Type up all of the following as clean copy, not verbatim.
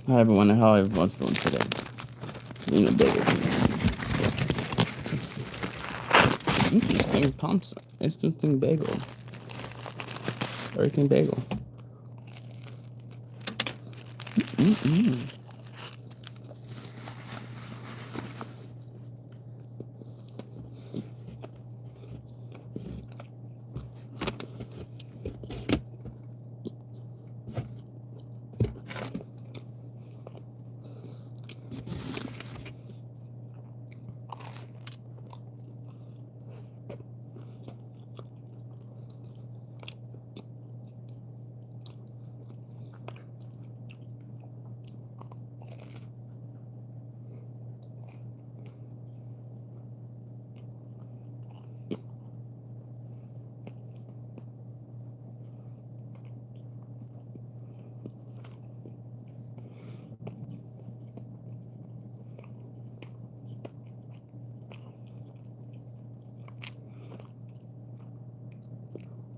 Hi everyone, how everyone's doing today? Being a bagel. Interesting Thompson. Interesting bagel. Everything bagel.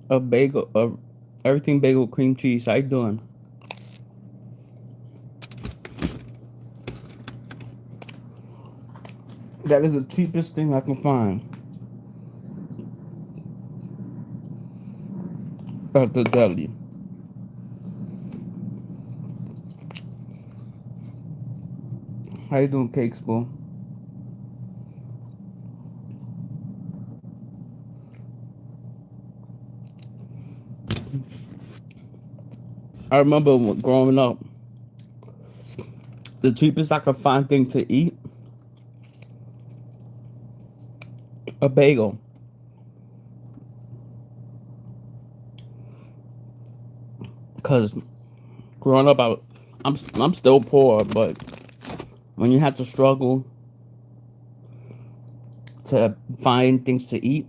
A bagel, everything bagel cream cheese. How you doing? That is the cheapest thing I can find at the deli. How you doing, Cakes Boo? I remember growing up, the cheapest I could find thing to eat, a bagel. Cause growing up, I'm still poor, but when you have to struggle to find things to eat,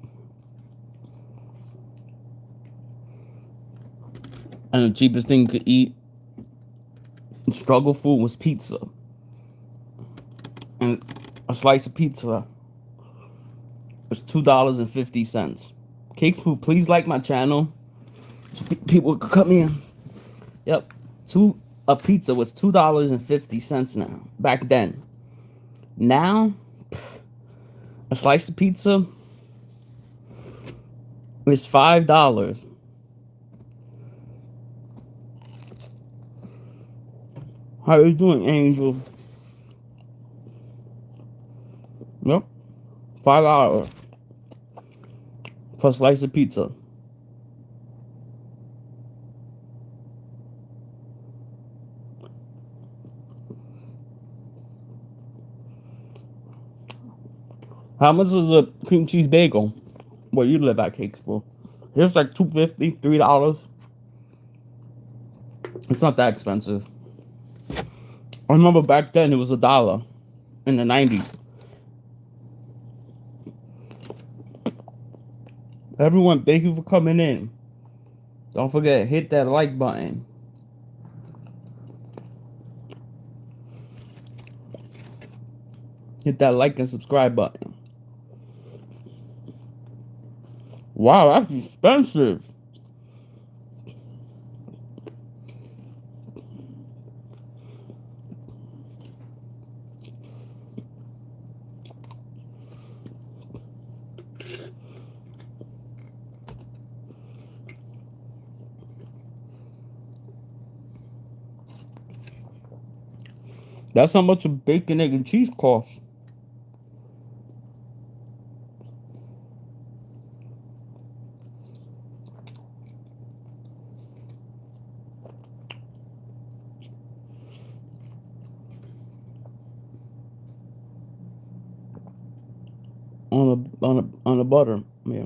and the cheapest thing you could eat, struggle food was pizza. And a slice of pizza was $2.50. Cakes Boo, please like my channel so people could come in. Yep, a pizza was $2.50 now. Back then, now a slice of pizza is $5. How you doing, Angel? Yep, $5 for a slice of pizza. How much is a cream cheese bagel? Where you live at, Cakes Boo? Here's like $2.50, $3. It's not that expensive. I remember back then it was $1 in the 90s. Everyone, thank you for coming in. Don't forget, hit that like button. Hit that like and subscribe button. Wow, that's expensive. That's how much a bacon, egg, and cheese costs. On the butter, yeah.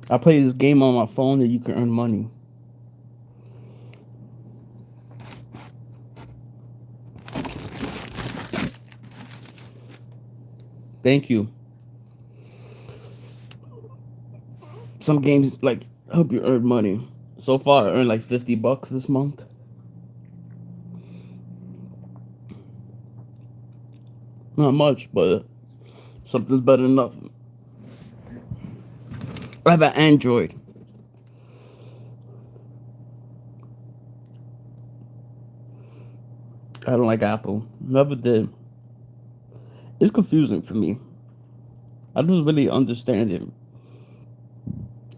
I play this game on my phone that you can earn money. Thank you. Some games like help you earn money. So far, I earned like $50 this month. Not much, but Something's better than nothing. I have an Android. I don't like Apple. Never did. It's confusing for me. I don't really understand it.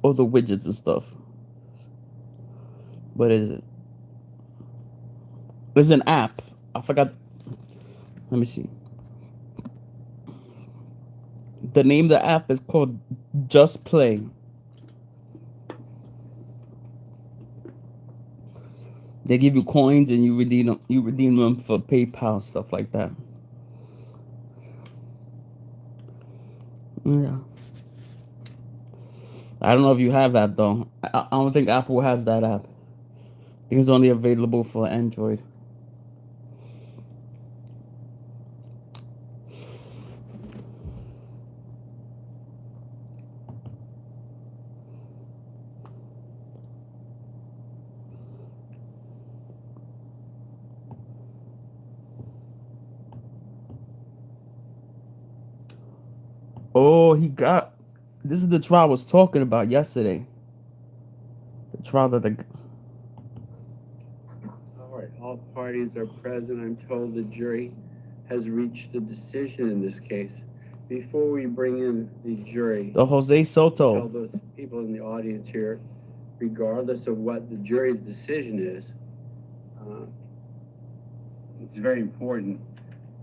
All the widgets and stuff. What is it? It's an app. I forgot. Let me see. The name of the app is called Just Play. They give you coins and you redeem them. You redeem them for PayPal, stuff like that. Yeah. I don't know if you have that though. I don't think Apple has that app. I think it's only available for Android. Oh, he got. This is the trial I was talking about yesterday. The trial that the. All right, all parties are present. I'm told the jury has reached a decision in this case. Before we bring in the jury, The Jose Soto. tell those people in the audience here, regardless of what the jury's decision is, it's very important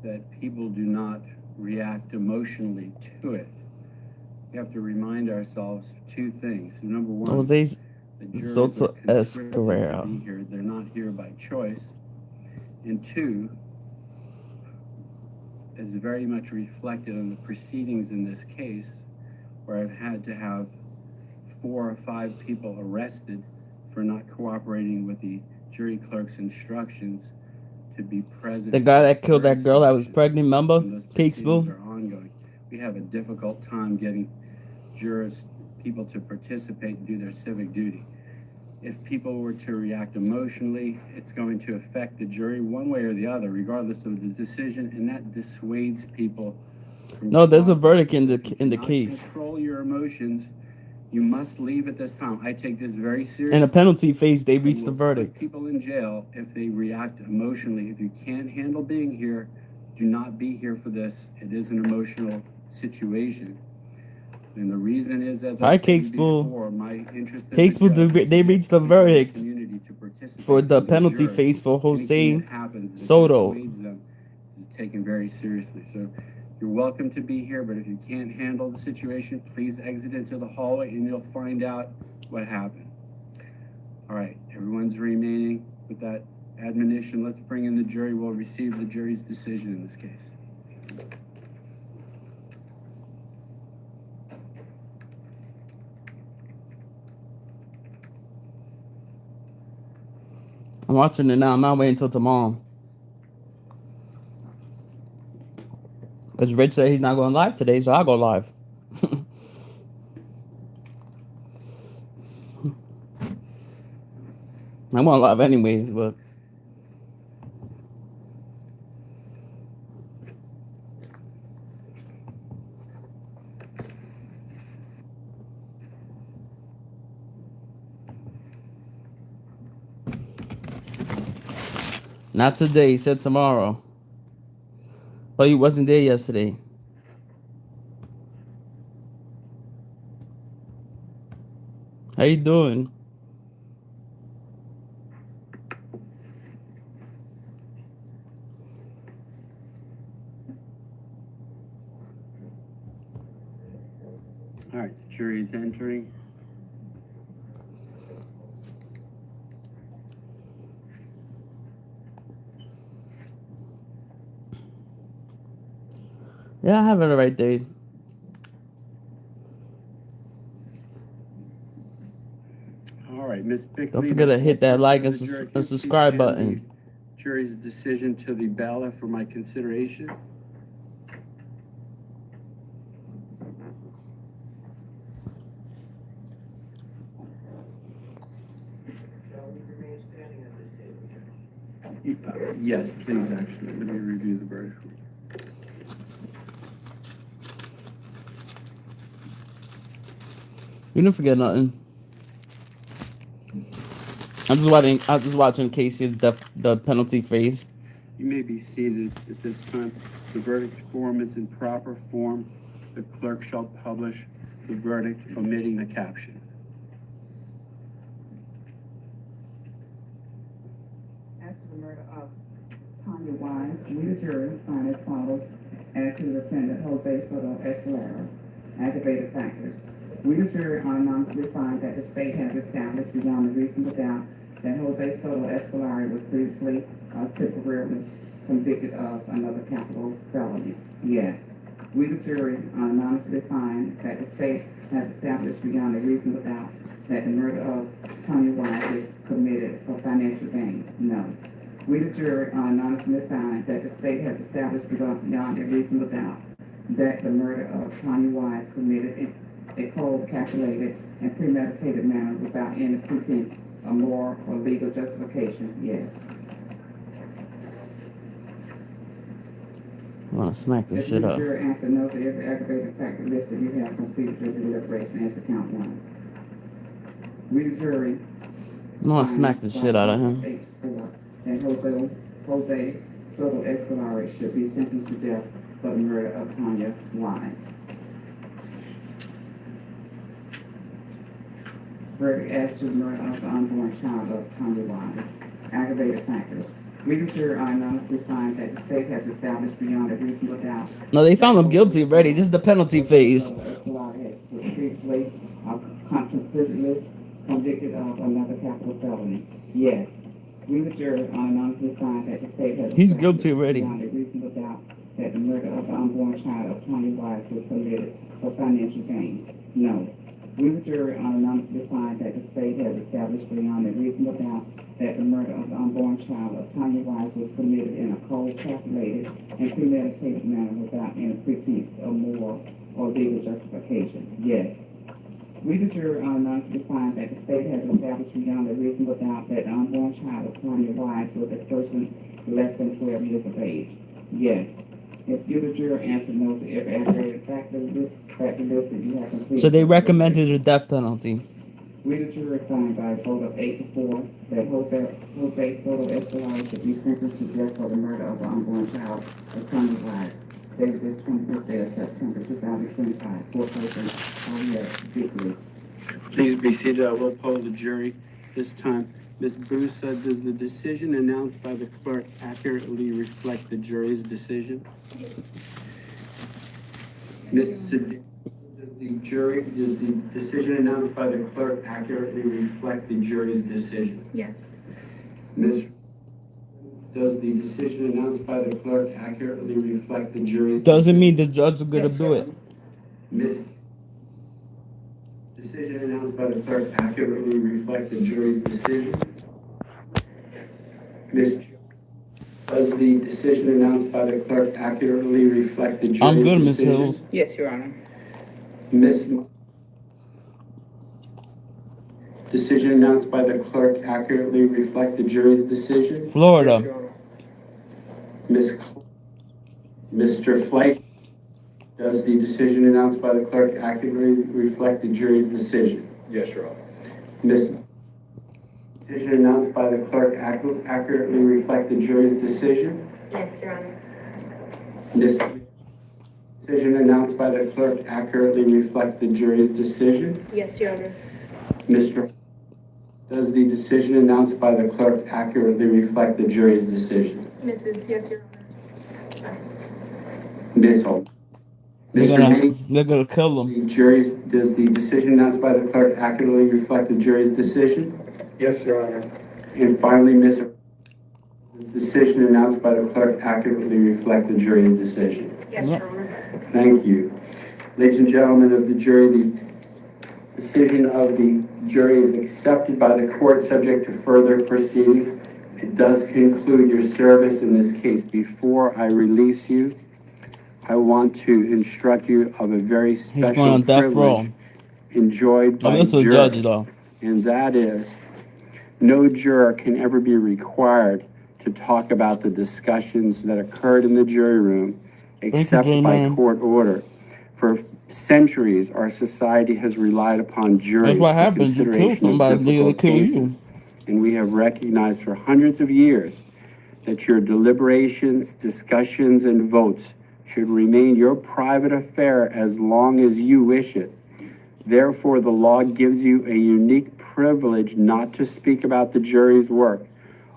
that people do not react emotionally to it. We have to remind ourselves of two things. Number one, Jose the jurors Soto are conscripted to Escarrera. be here. They're not here by choice. And two, is very much reflected on the proceedings in this case, where I've had to have 4 or 5 people arrested for not cooperating with the jury clerk's instructions to be present. The guy that killed that girl that was pregnant, remember? Cakesville are ongoing. We have a difficult time getting jurors, people to participate and do their civic duty. If people were to react emotionally, it's going to affect the jury one way or the other, regardless of the decision, and that dissuades people from. No, there's a verdict in the case. Control your emotions. You must leave at this time. I take this very seriously. In a penalty phase, they reached the verdict. Put people in jail if they react emotionally. If you can't handle being here, do not be here for this. It is an emotional situation. And the reason is, as I stated before, my interest as a judge, they reached the verdict for the penalty phase for Jose Soto. This is taken very seriously. So you're welcome to be here, but if you can't handle the situation, please exit into the hallway and you'll find out what happened. All right, everyone's remaining with that admonition. Let's bring in the jury. We'll receive the jury's decision in this case. I'm watching it now. I'm not waiting until tomorrow. Because Rich said he's not going live today, so I'll go live. I'm going live anyways, but... Not today, he said tomorrow. But he wasn't there yesterday. How you doing? All right, the jury's entering. Yeah, I have it right there. All right, Miss Bickley. Don't forget to hit that like and subscribe button. Jury's decision to the ballot for my consideration. Yes, please, actually. Let me review the verdict. You didn't forget nothing. I'm just watching Casey the penalty phase. You may be seated at this time. The verdict form is in proper form. The clerk shall publish the verdict omitting the caption. As to the murder of Tanya Wise, we the jury find as follows. As to the defendant Jose Soto Escalera, aggravated factors. We the jury unanimously find that the state has established beyond a reasonable doubt that Jose Soto Escalera was previously temporarily convicted of another capital felony. Yes. We the jury unanimously find that the state has established beyond a reasonable doubt that the murder of Tanya Wise was committed for financial gain. No. We the jury unanimously find that the state has established beyond a reasonable doubt that the murder of Tanya Wise committed in a cold, calculated, and premeditated manner without any pretense of moral or legal justification. Yes. I want to smack this If shit the up. jury answer no to every aggravated factor listed, you have completed your deliberation. Answer count one. We the jury I want to smack the shit out of him. 8-4 that Jose Soto Escalera should be sentenced to death for the murder of Tanya Wise. Verdict as to the murder of the unborn child of Tanya Wise. Aggravated factors. We the jury unanimously find that the state has established beyond a reasonable doubt. No, they found him guilty already. This is the penalty phase. Escalera was previously convicted of another capital felony. Yes. We the jury unanimously find that the state has He's established guilty already. beyond a reasonable doubt that the murder of the unborn child of Tanya Wise was committed for financial gain. No. We the jury unanimously find that the state has established beyond a reasonable doubt that the murder of the unborn child of Tanya Wise was committed in a cold, calculated, and premeditated manner without any pretense of moral or legal justification. Yes. We the jury unanimously find that the state has established beyond a reasonable doubt that the unborn child of Tanya Wise was a person less than 12 years of age. Yes. If you the jury answer no to every aggravated factor listed, you have completed. So they recommended the death penalty. We the jury find by a vote of 8-4 that Jose Soto Escalera should be sentenced to death for the murder of the unborn child of Tanya Wise. Dated this 25th day of September 2025. Four persons are here victory. Please be seated. I will poll the jury this time. Ms. Busa, does the decision announced by the clerk accurately reflect the jury's decision? Ms. Siddiq, does the decision announced by the clerk accurately reflect the jury's decision? Yes. Ms. Does the decision announced by the clerk accurately reflect the jury's Doesn't mean the judge is gonna Yes, do Your it. Honor. Ms. Decision announced by the clerk accurately reflect the jury's decision? Ms. Does the decision announced by the clerk accurately reflect the jury's I'm good, Ms. decision? Hills. Yes, Your Honor. Ms. Decision announced by the clerk accurately reflect the jury's decision? Yes, Florida. Your Honor. Mr. Fleich, does the decision announced by the clerk accurately reflect the jury's decision? Yes, Your Honor. Ms. Decision announced by the clerk accurately reflect the jury's decision? Yes, Your Honor. Ms. Decision announced by the clerk accurately reflect the jury's decision? Yes, Your Honor. Mr. Does the decision announced by the clerk accurately reflect the jury's decision? Mrs. Yes, Your Honor. Ms. Holt. They're Mr. gonna, May, they're gonna kill him. does the decision announced by the clerk accurately reflect the jury's decision? Yes, Your Honor. And finally, Ms. The decision announced by the clerk accurately reflect the jury's decision? Yes, Your Honor. Thank you. Ladies and gentlemen of the jury, the decision of the jury is accepted by the court subject to further proceedings. It does conclude your service in this case. Before I release you, I want to instruct you of a very He's going special on death row. privilege enjoyed Oh, by this is a jurors, judge, though. and that is no juror can ever be required to talk about the discussions that occurred in the jury room except by J-Man. court order. For centuries, our society has relied upon juries That's what for happens. You kill consideration of somebody, they difficult kill you. cases. And we have recognized for hundreds of years that your deliberations, discussions, and votes should remain your private affair as long as you wish it. Therefore, the law gives you a unique privilege not to speak about the jury's work.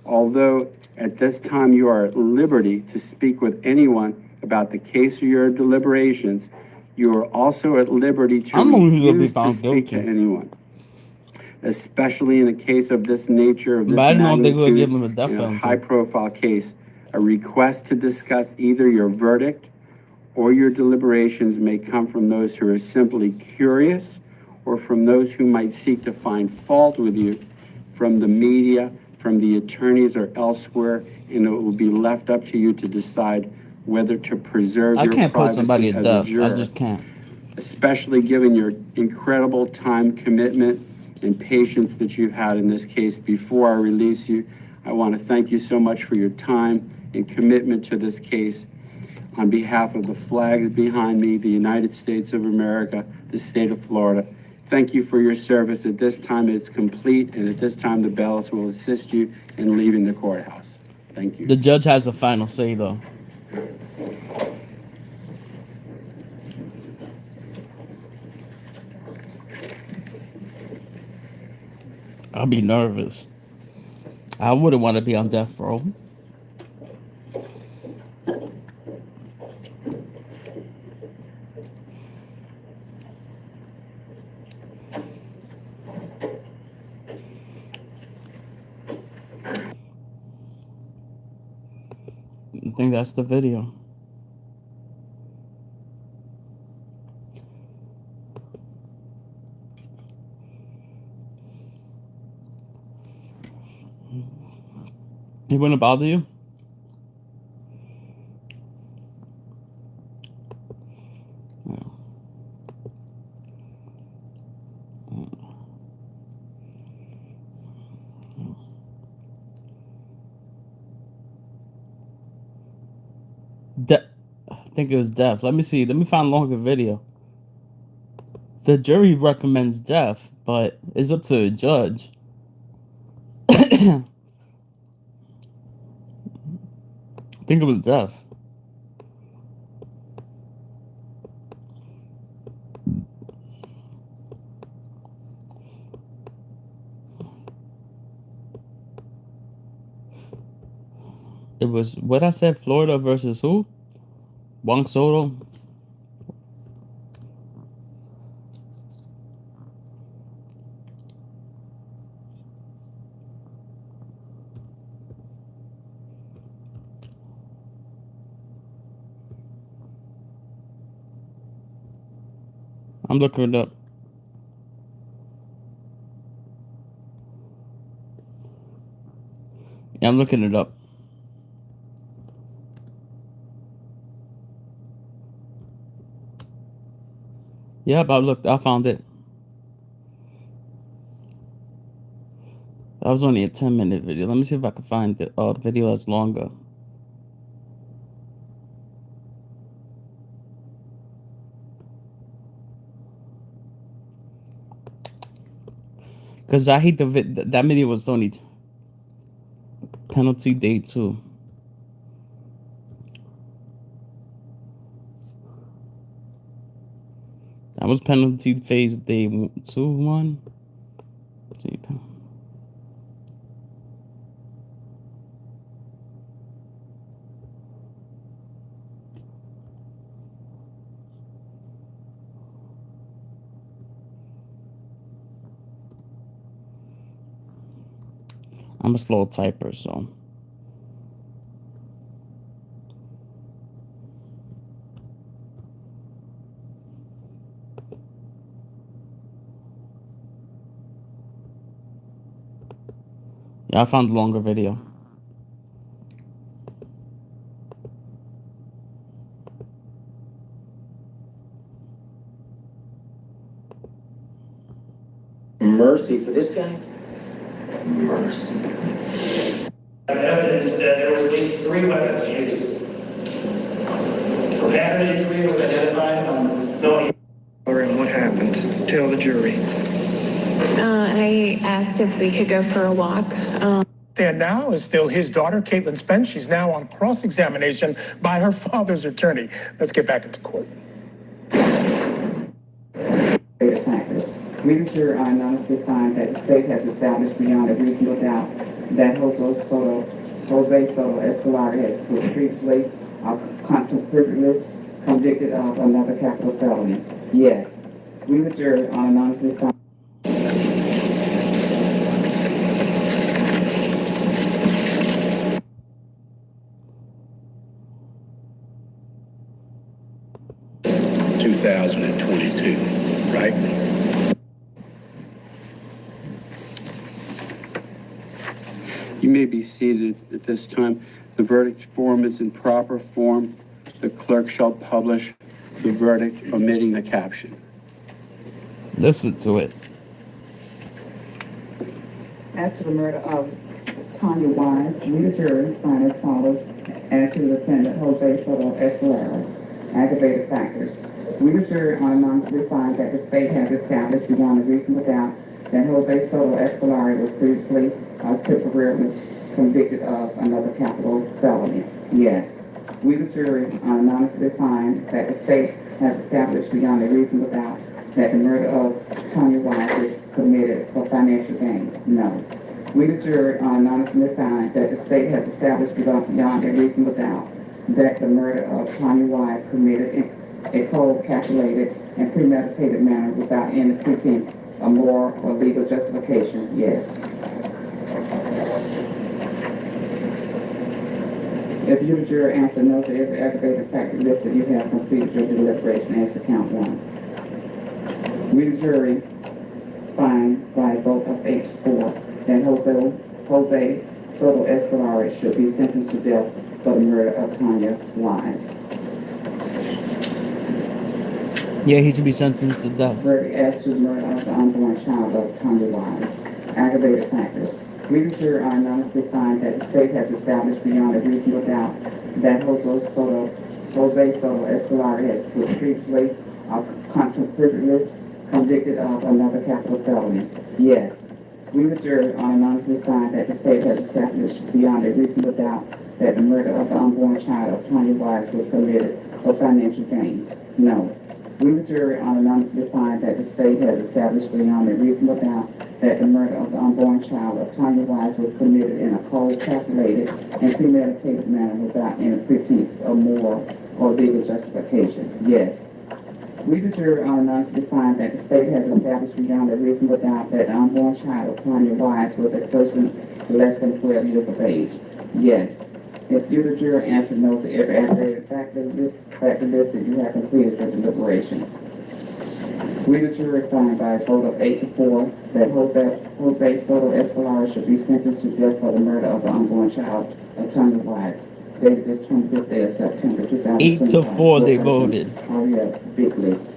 Although at this time you are at liberty to speak with anyone about the case or your deliberations, you are also at liberty to I'm only gonna be refuse to found speak to guilty. anyone, especially in a case of this nature, of this But I didn't know they would give magnitude, him a death in a penalty. high-profile case. A request to discuss either your verdict or your deliberations may come from those who are simply curious, or from those who might seek to find fault with you, from the media, from the attorneys, or elsewhere, and it will be left up to you to decide whether to preserve I your can't put somebody privacy to as a death. I juror. just can't. Especially given your incredible time commitment and patience that you've had in this case. Before I release you, I want to thank you so much for your time and commitment to this case. On behalf of the flags behind me, the United States of America, the state of Florida, thank you for your service. At this time, it's complete, and at this time, the ballots will assist you in leaving the courthouse. Thank you. The judge has the final say, though. I'll be nervous. I wouldn't want to be on death row. I think that's the video. It wouldn't bother you? No. I think it was death. Let me see. Let me find a longer video. The jury recommends death, but it's up to a judge. I think it was death. It was what I said, Florida versus who? Juan Soto. I'm looking it up. Yeah, I'm looking it up. Yep, I found it. That was only a 10-minute video. Let me see if I can find the video that's longer. Because I hate that video was only penalty day 2. That was penalty phase day 2, 1. I'm a slow typer, so. Yeah, I found a longer video. Mercy for this guy? Mercy. Evidence that there was at least 3 weapons used. Pattern injury was identified? No, tell the jury? I asked if we could go for a walk. And now is still his daughter, Caitlin Spence. She's now on cross-examination by her father's attorney. Let's get back into court. Factors. We, the jury, are unanimously find that the state has established beyond a reasonable doubt that Jose Soto Escalante was previously convicted of another capital felony. Yes. We, the jury, are unanimously find. Right? You may be seated at this time. The verdict form is in proper form. The clerk shall publish the verdict omitting the caption. Listen to it. As to the murder of Tanya Wise, we, the jury, find as follows. As to the defendant, Jose Soto Escalante, aggravated factors. We, the jury, unanimously find that the state has established beyond a reasonable doubt that Jose Soto Escalante was previously temporarily convicted of another capital felony. Yes. We, the jury, unanimously find that the state has established beyond a reasonable doubt that the murder of Tanya Wise was committed for financial gain. No. We, the jury, unanimously find that the state has established beyond a reasonable doubt that the murder of Tanya Wise committed in a cold, calculated, and premeditated manner without any pretense of moral or legal justification. Yes. If you, the jury, answer no to every aggravated factor listed, you have completed your deliberation as to count one. We, the jury, find by a vote of 8-4 that Jose Soto Escalante should be sentenced to death for the murder of Tanya Wise. Yeah, he should be sentenced to death. Verdict as to the murder of the unborn child of Tanya Wise. Aggravated factors. We, the jury, are unanimously find that the state has established beyond a reasonable doubt that Jose Soto Escalante was previously convicted of another capital felony. Yes. We, the jury, are unanimously find that the state has established beyond a reasonable doubt that the murder of the unborn child of Tanya Wise was committed for financial gain. No. We, the jury, unanimously find that the state has established beyond a reasonable doubt that the murder of the unborn child of Tanya Wise was committed in a cold, calculated, and premeditated manner without any pretense of moral or legal justification. Yes. We, the jury, unanimously find that the state has established beyond a reasonable doubt that the unborn child of Tanya Wise was a person less than 12 years of age. Yes. If you, the jury, answer no to every aggravated factor listed, you have completed your deliberation. We, the jury, find by a vote of 8-4 that Jose Soto Escalante should be sentenced to death for the murder of the unborn child of Tanya Wise, dated this 25th day of September 2025. 8-4 they voted. Big list.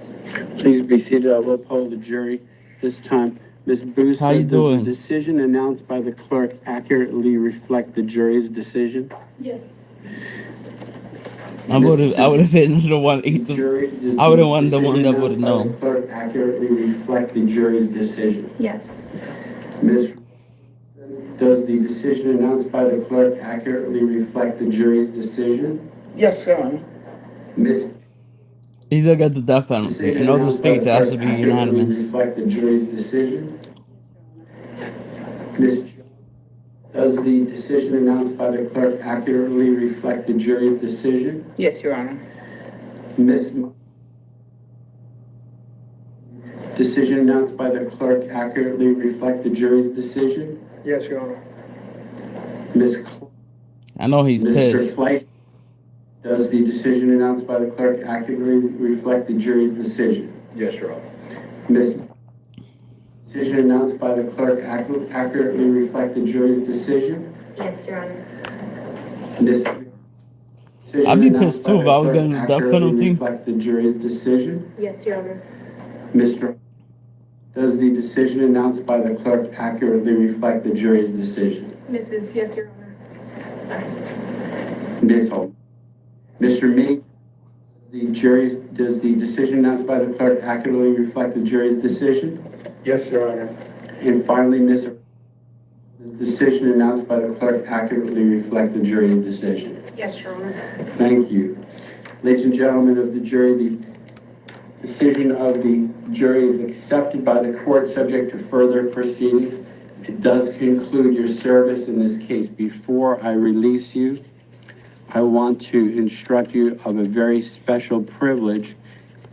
Please be seated. I will uphold the jury this time. Ms. Booth, How you does doing? the decision announced by the clerk accurately reflect the jury's decision? Yes. I would have been the one 8 Jury, to. does I would have the won the one decision that would have announced by known. the clerk accurately reflect the jury's decision? Yes. Ms. Does the decision announced by the clerk accurately reflect the jury's decision? Yes, sir. Ms. He's gonna get the death penalty. In other states, it has to be unanimous. Reflect the jury's decision. Ms. Does the decision announced by the clerk accurately reflect the jury's decision? Yes, Your Honor. Ms. Decision announced by the clerk accurately reflect the jury's decision? Yes, Your Honor. Ms. I know he's Mr. pissed. Fleisch, does the decision announced by the clerk accurately reflect the jury's decision? Yes, Your Honor. Ms. Decision announced by the clerk accurately reflect the jury's decision? Yes, Your Honor. Ms. Decision I'd be announced pissed by too the if I was clerk getting the death accurately penalty. Reflect the jury's decision? Yes, Your Honor. Mr. Does the decision announced by the clerk accurately reflect the jury's decision? Mrs. Yes, Your Honor. Ms. Holt. Mr. Meek, Does the decision announced by the clerk accurately reflect the jury's decision? Yes, Your Honor. And finally, Ms. The decision announced by the clerk accurately reflect the jury's decision? Yes, Your Honor. Thank you. Ladies and gentlemen of the jury, the decision of the jury is accepted by the court subject to further proceedings. It does conclude your service in this case. Before I release you, I want to instruct you of a very special privilege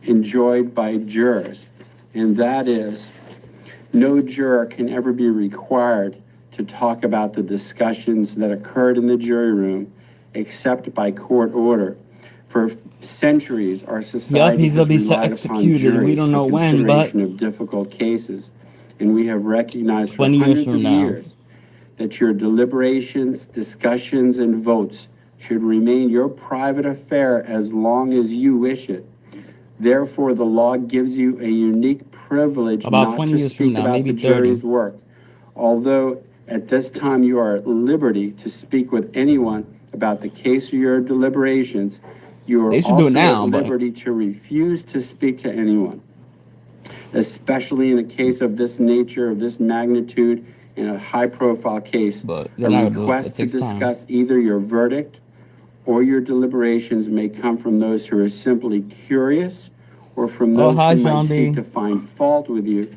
enjoyed by jurors, and that is no juror can ever be required to talk about the discussions that occurred in the jury room except by court order. For centuries, our society he's gonna be has relied upon executed. juries We don't know for when, but consideration of difficult cases, and we have recognized for 20 years hundreds from of now. years that your deliberations, discussions, and votes should remain your private affair as long as you wish it. Therefore, the law gives you a unique privilege About not 20 to years from speak now, about maybe the 30. jury's work. Although at this time you are at liberty to speak with anyone about the case or your deliberations, you are They should do also it now, at but- liberty to refuse to speak to anyone, especially in a case of this nature, of this magnitude, in a high-profile case. But A they're not gonna do it. request It to takes time. discuss either your verdict or your deliberations may come from those who are simply curious or from Oh, those hi, who might Sean seek B. to find fault with you,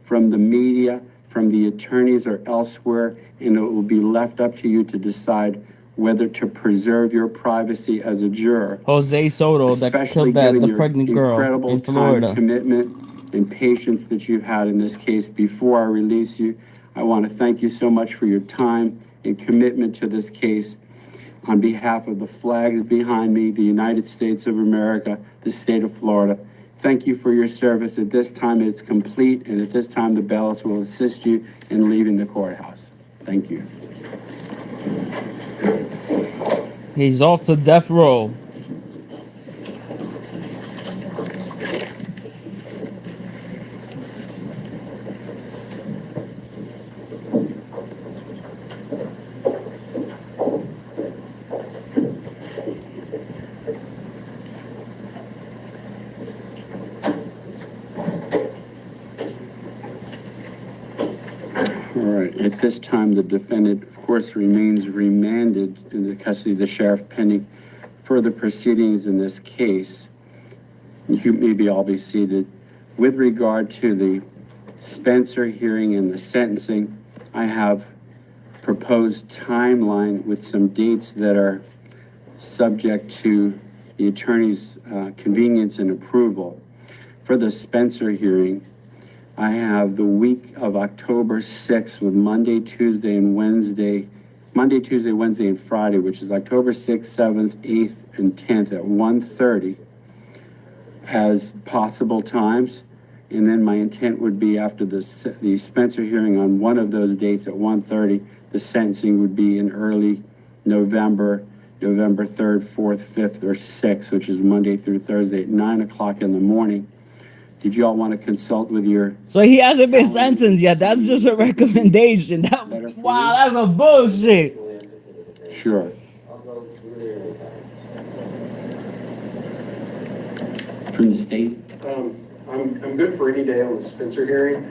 from the media, from the attorneys, or elsewhere, and it will be left up to you to decide whether to preserve your privacy as a juror. Jose Soto that Especially killed given the your pregnant girl incredible in time, Florida. commitment, and patience that you've had in this case. Before I release you, I want to thank you so much for your time and commitment to this case. On behalf of the flags behind me, the United States of America, the state of Florida, thank you for your service. At this time, it's complete, and at this time, the ballots will assist you in leaving the courthouse. Thank you. He's off to death row. All right, at this time, the defendant, of course, remains remanded in the custody of the sheriff pending further proceedings in this case. You maybe all be seated. With regard to the Spencer hearing and the sentencing, I have proposed timeline with some dates that are subject to the attorney's convenience and approval. For the Spencer hearing, I have the week of October 6th with Monday, Tuesday, Wednesday, and Friday, which is October 6th, 7th, 8th, and 10th at 1:30 as possible times. And then my intent would be after the Spencer hearing on one of those dates at 1:30, the sentencing would be in early November 3rd, 4th, 5th, or 6th, which is Monday through Thursday at 9 o'clock in the morning. Did you all want to consult with your... So he hasn't been sentenced yet. That's just a recommendation. Better for Wow, you? that's a bullshit. Sure. From the state? I'm good for any day on the Spencer hearing.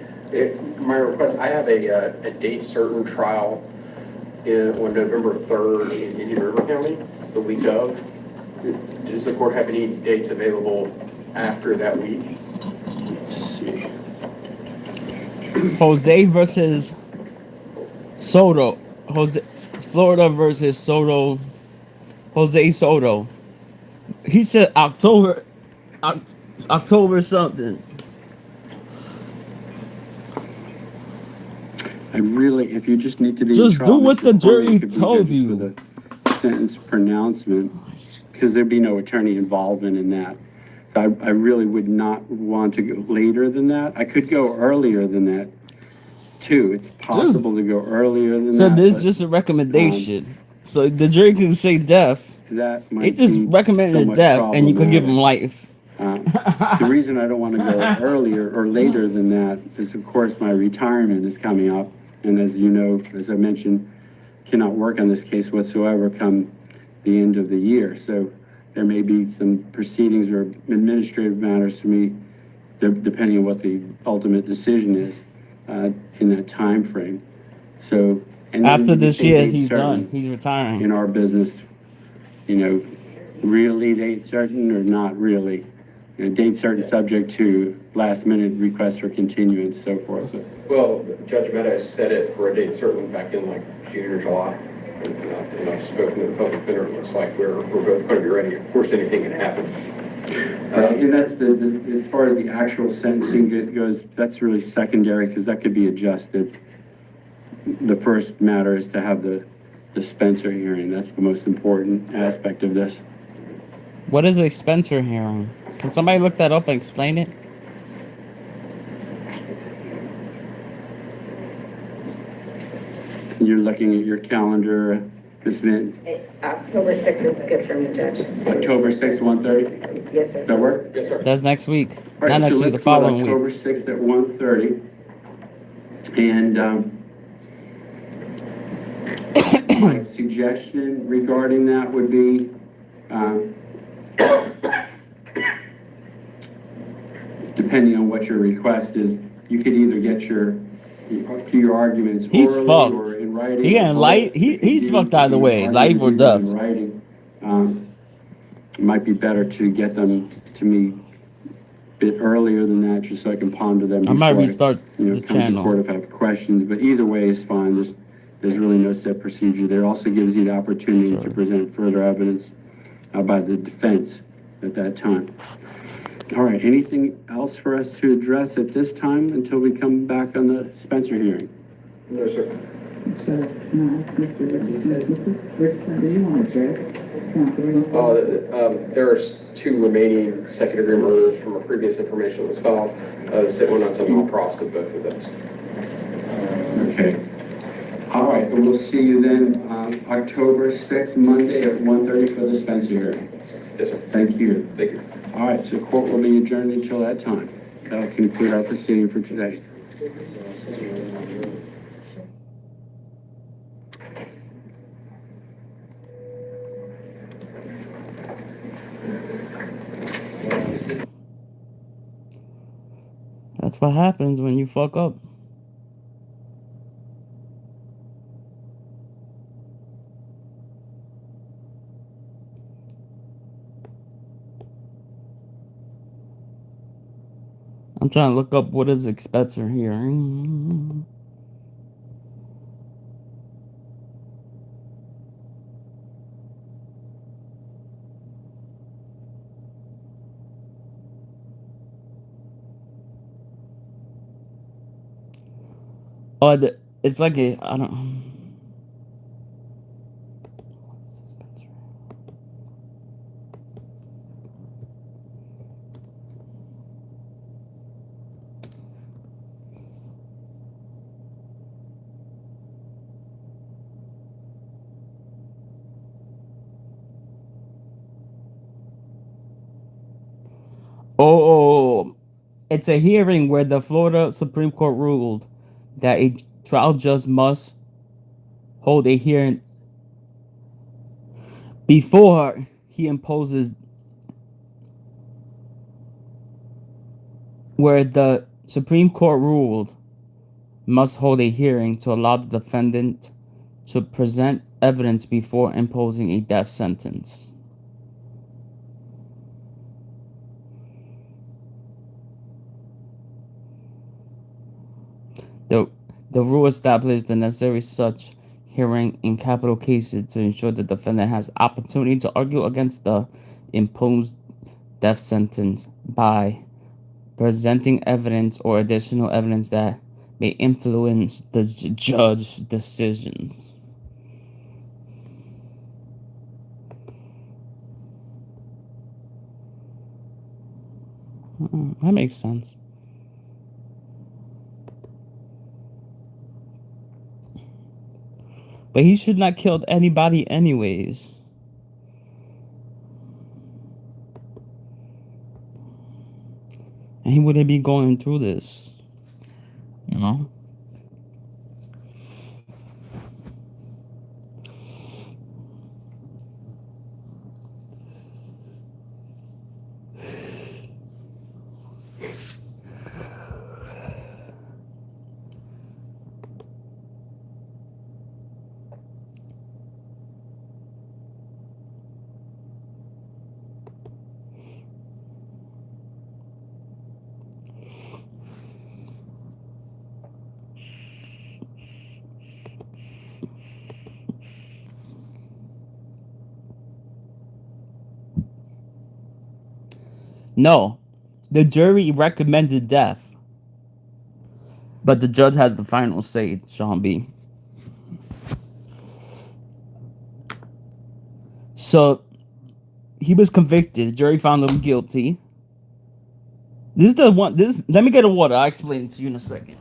My request, I have a date certain trial on November 3rd in Indian River County, the week of. Does the court have any dates available after that week? Let's see. Jose versus Soto. Florida versus Soto. Jose Soto. He said October something. I really, if you just need to be Just in trial, do what Mr. the Corley jury could be here told just you. for the sentence pronouncement, because there'd be no attorney involvement in that. So I really would not want to go later than that. I could go earlier than that, too. It's possible to go earlier than So that. this is but just a recommendation. So the jury can say death. that It might just be recommended somewhat death, and you could give him problematic. life. The reason I don't want to go earlier or later than that is, of course, my retirement is coming up. And as you know, as I mentioned, cannot work on this case whatsoever come the end of the year. So there may be some proceedings or administrative matters to me, depending on what the ultimate decision is in that time frame. So, and then After you this say year, date he's certain. done. He's retiring. In our business, you know, really date certain or not really. You know, date certain subject to last minute requests for continuance, so forth. Well, Judge Meadows set it for a date certain back in like June or July. And I've spoken to the public defender. It looks like we're both going to be ready. Of course, anything can happen. And that's as far as the actual sentencing goes, that's really secondary because that could be adjusted. The first matter is to have the Spencer hearing. That's the most important aspect of this. What is a Spencer hearing? Can somebody look that up and explain it? You're looking at your calendar, Ms. Mint. October 6th is good for me, Judge. October 6th, 1:30? Yes, sir. Does that work? Yes, sir. That's next week. All Not right, next so week, let's the go with following October week. 6th at 1:30. And my suggestion regarding that would be, depending on what your request is, you could either get your arguments He's orally fucked. or in writing. He getting light. He's fucked either way, life or death. In writing, it might be better to get them to me a bit earlier than that, just so I can ponder them. I might before restart the come to channel. court if I have questions. But either way is fine. There's really no set procedure there. Also gives you the opportunity to present further evidence by the defense at that time. All right, anything else for us to address at this time until we come back on the Spencer hearing? No, sir. So, now, Mr. Richardson, do you want to address count 3 and 4? There's 2 remaining second-degree murders from a previous information that was filed. The second one on some Alprost of both of those. Okay. All right, and we'll see you then October 6th, Monday at 1:30 for the Spencer hearing. Yes, sir. Thank you. Thank you. All right, so court will be adjourned until that time. That'll conclude our proceeding for today. That's what happens when you fuck up. I'm trying to look up what is a Spencer hearing. Oh, it's like a, I don't. What's a Spencer? Oh, it's a hearing where the Florida Supreme Court ruled that a trial judge must hold a hearing before he imposes, where the Supreme Court ruled must hold a hearing to allow the defendant to present evidence before imposing a death sentence. The rule establishes the necessary such hearing in capital cases to ensure the defendant has opportunity to argue against the imposed death sentence by presenting evidence or additional evidence that may influence the judge's decision. That makes sense. But he should not killed anybody anyways. And he wouldn't be going through this. You know? No, the jury recommended death, but the judge has the final say, Sean B. So he was convicted. The jury found him guilty. This is the one. This. Let me get a water. I'll explain it to you in a second.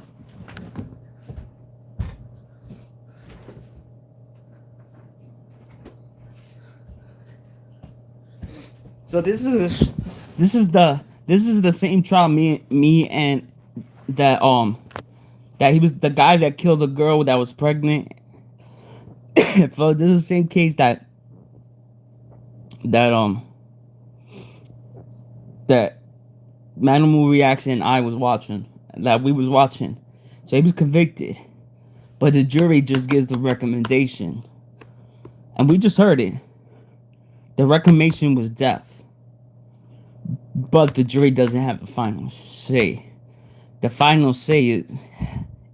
So this is the same trial me and that he was the guy that killed the girl that was pregnant. So this is the same case that that Manimal Reaction and I was watching, that we was watching. So he was convicted, but the jury just gives the recommendation, and we just heard it. The recommendation was death, but the jury doesn't have the final say. The final say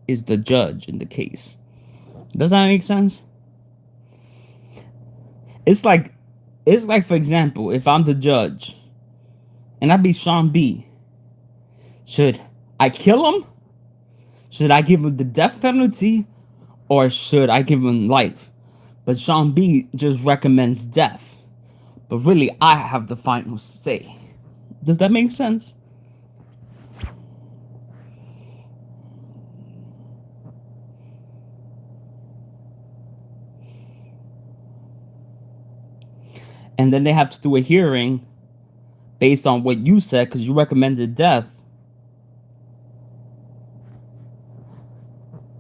is the judge in the case. Does that make sense? It's like for example, if I'm the judge and I be Sean B, should I kill him? Should I give him the death penalty, or should I give him life? But Sean B just recommends death. But really, I have the final say. Does that make sense? And then they have to do a hearing based on what you said, because you recommended death.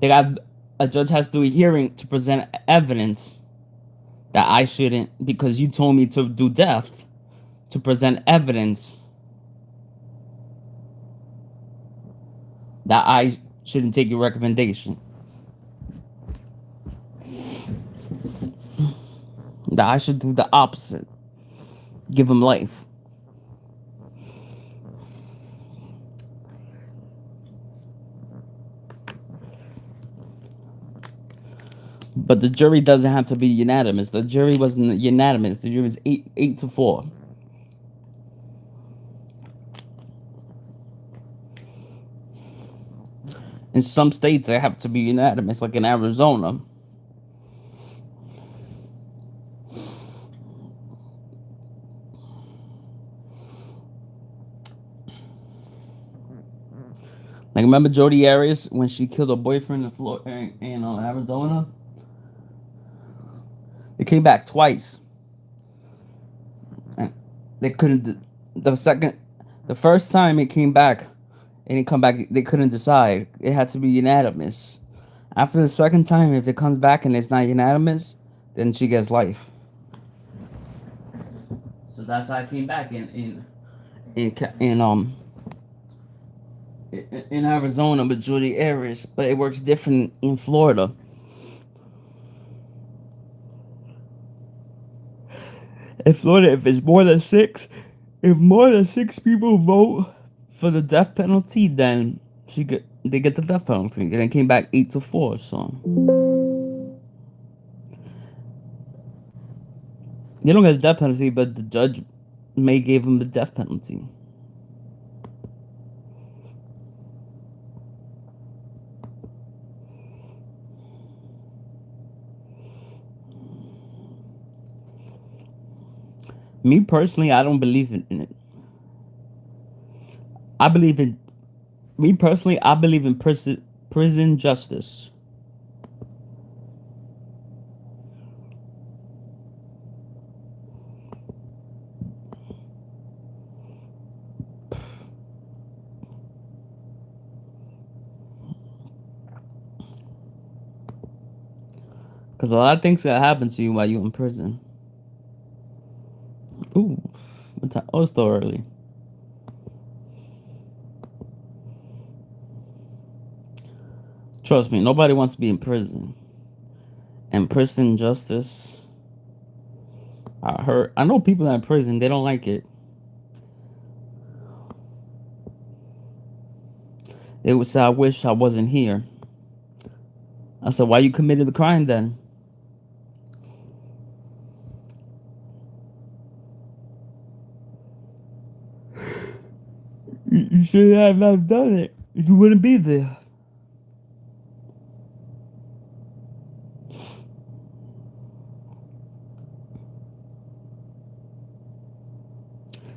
A judge has to do a hearing to present evidence that I shouldn't, because you told me to do death, to present evidence that I shouldn't take your recommendation. That I should do the opposite. Give him life. But the jury doesn't have to be unanimous. The jury wasn't unanimous. The jury was 8-4. In some states, they have to be unanimous, like in Arizona. Like, remember Jodi Arias when she killed her boyfriend in Arizona? They came back twice. And they couldn't. The first time it came back, it didn't come back. They couldn't decide. It had to be unanimous. After the second time, if it comes back and it's not unanimous, then she gets life. So that's how I came back in Arizona with Jodi Arias, but it works different in Florida. In Florida, if more than six people vote for the death penalty, then they get the death penalty. And it came back 8-4. So they don't get the death penalty, but the judge may give them the death penalty. Me personally, I don't believe in it. I believe in prison justice. Because a lot of things that happen to you while you're in prison. Ooh, what time? Oh, it's still early. Trust me, nobody wants to be in prison. And prison justice, I know people that are in prison, they don't like it. They would say, I wish I wasn't here. I said, why you committed the crime then? You should have not done it. You wouldn't be there.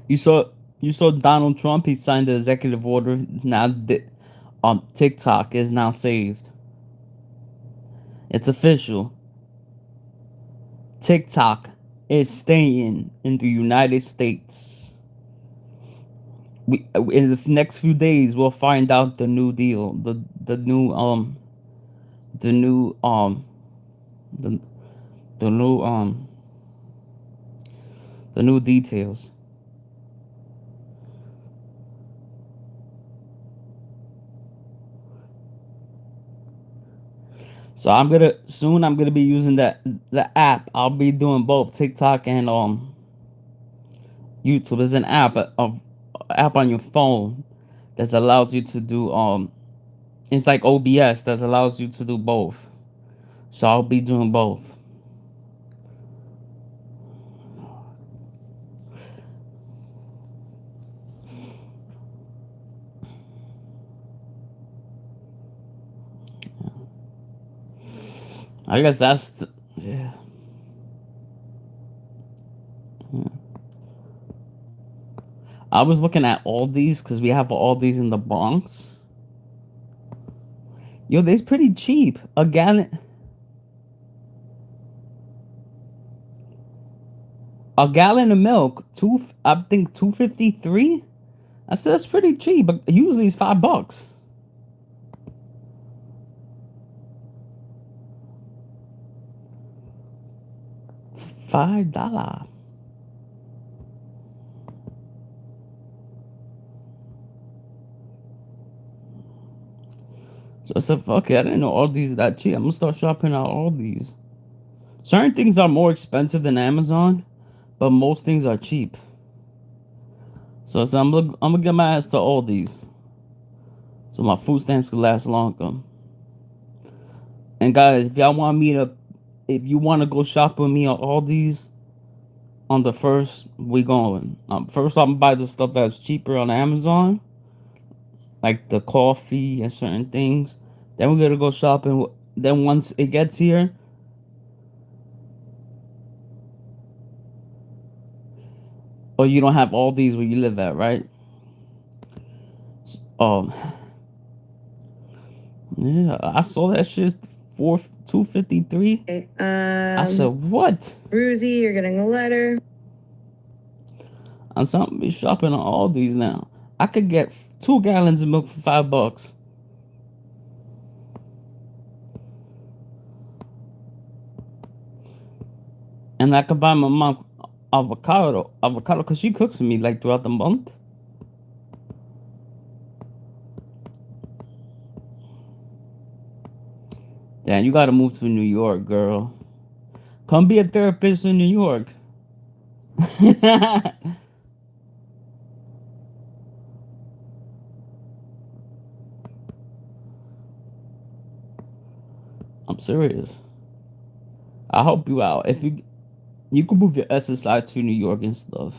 You saw you saw Donald Trump. He signed the executive order. Now, TikTok is now saved. It's official. TikTok is staying in the United States. We in the next few days we'll find out the new deal, the new the new the the new the new details. So I'm gonna be using the app. I'll be doing both TikTok and YouTube. There's an app on your phone that allows you to do it's like OBS that allows you to do both. So I'll be doing both. I guess yeah. I was looking at all these because we have all these in the Bronx. Yo, they're pretty cheap. A gallon of milk, I think 253. I said that's pretty cheap, but usually it's $5. $5. So I said, fuck it, I didn't know all these that cheap. I'm gonna start shopping at all these. Certain things are more expensive than Amazon, but most things are cheap. So I said, I'm gonna get my ass to all these, so my food stamps can last longer. And guys, if you want to go shop with me on all these, on the first, we going. First, I'm gonna buy the stuff that's cheaper on Amazon, like the coffee and certain things. Then we're gonna go shopping. Then once it gets here, or you don't have all these where you live at, right? Um, yeah, I saw that shit for 253. I said, what? Bruzy, you're getting a letter. I'm something be shopping on all these now. I could get 2 gallons of milk for $5. And I could buy my mom avocado because she cooks for me like throughout the month. Damn, you gotta move to New York, girl. Come be a therapist in New York. I'm serious. I'll help you out. If you can move your SSI to New York and stuff.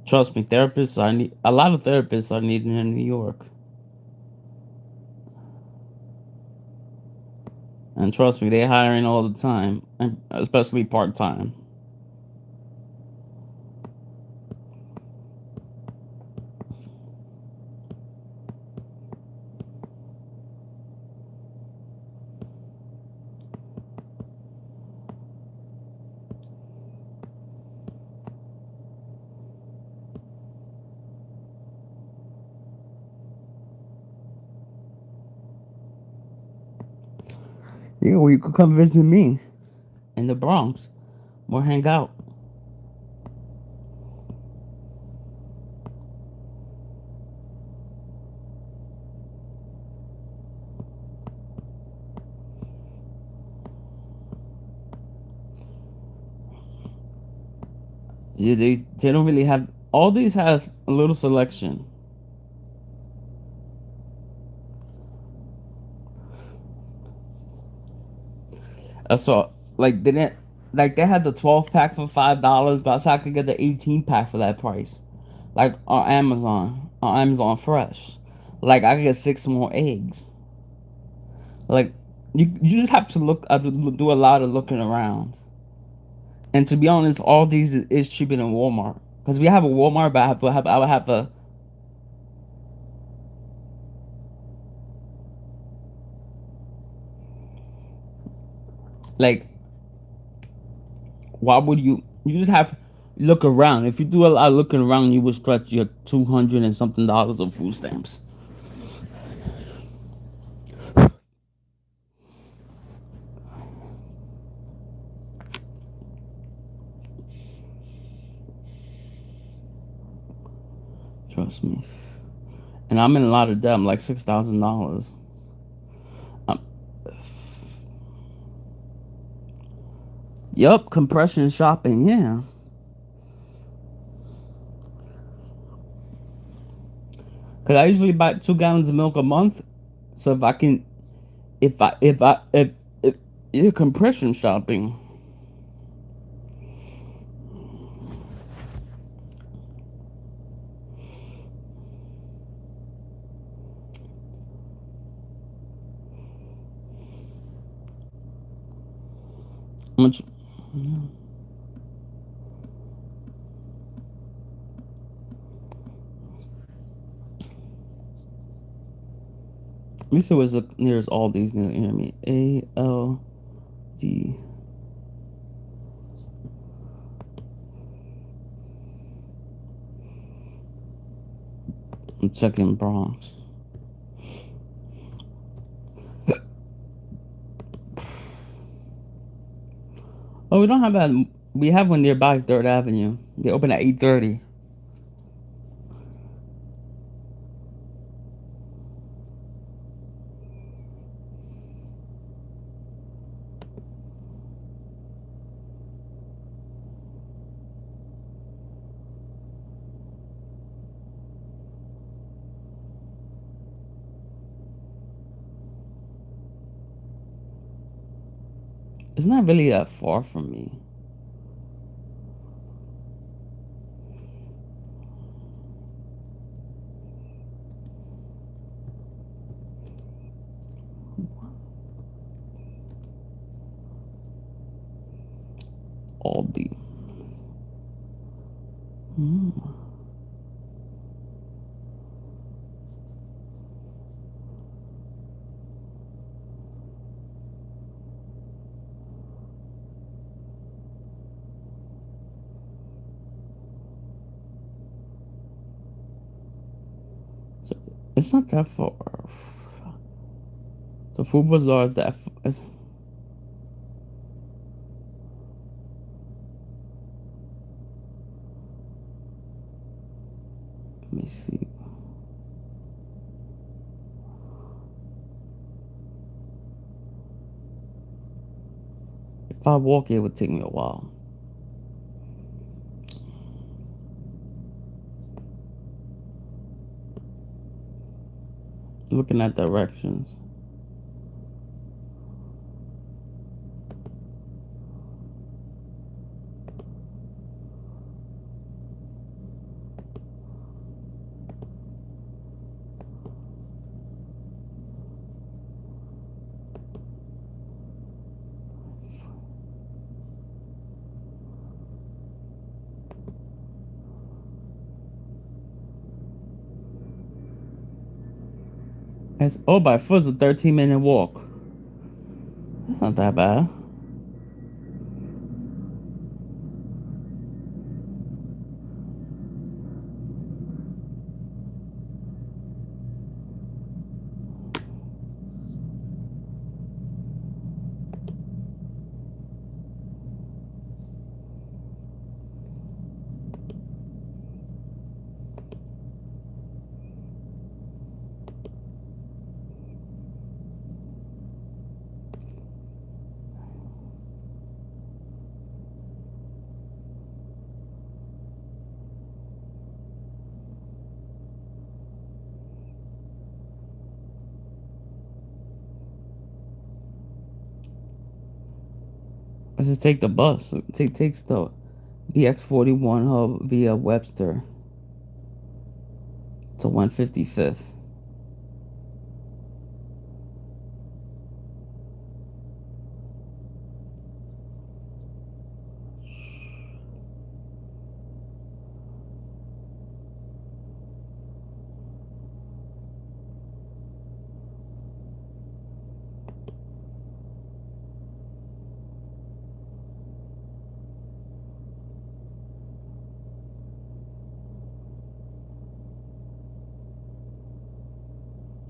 Trust me, a lot of therapists are needed in New York. And trust me, they're hiring all the time, and especially part-time. Yeah, well, you could come visit me in the Bronx. We'll hang out. Yeah, they don't really have, all these have a little selection. I saw, like, they didn't, like they had the 12 pack for $5, but I said I could get the 18 pack for that price. Like on Amazon Fresh. Like I could get 6 more eggs. Like you just have to do a lot of looking around. And to be honest, all these is cheaper than Walmart because we have a Walmart, but I would have a like. Why would you just have look around? If you do a lot of looking around, you would stretch your 200 and something dollars of food stamps. Trust me. And I'm in a lot of debt. I'm like $6,000. Yup, compression shopping. Yeah, because I usually buy 2 gallons of milk a month. So if I can, if you're compression shopping. Much. Let me see what's nearest all these near me. ALD. I'm checking Bronx. Oh, we don't have that. We have one nearby 3rd Avenue. They open at 8:30. It's not really that far from me. Aldi. So it's not that far. The food bazaar is that. Let me see. If I walk, it would take me a while. Looking at directions. By foot is a 13-minute walk. That's not that bad. Let's just take the bus. Takes the BX41 hub via Webster to 155th.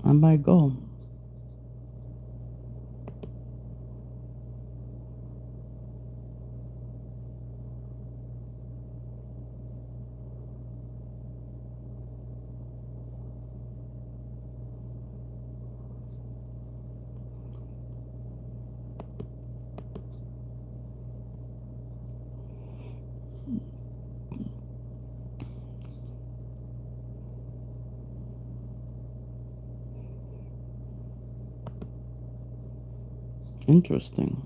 I might go. Interesting.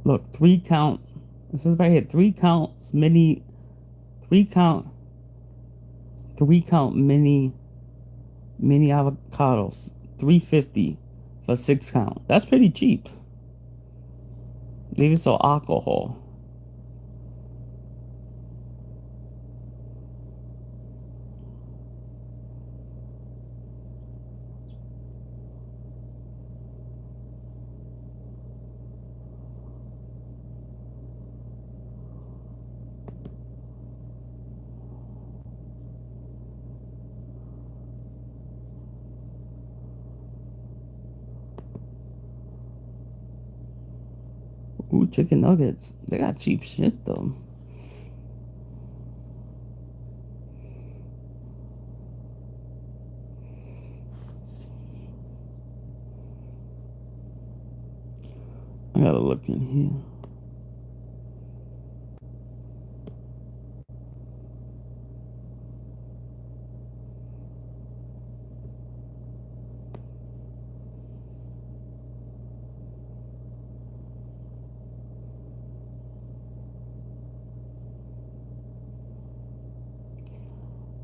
Look, 3 count. This is right here. 3 counts mini. 3 count. 3 count mini avocados. 350 for 6 count. That's pretty cheap. They even sell alcohol. Ooh, chicken nuggets. They got cheap shit though. I gotta look in here.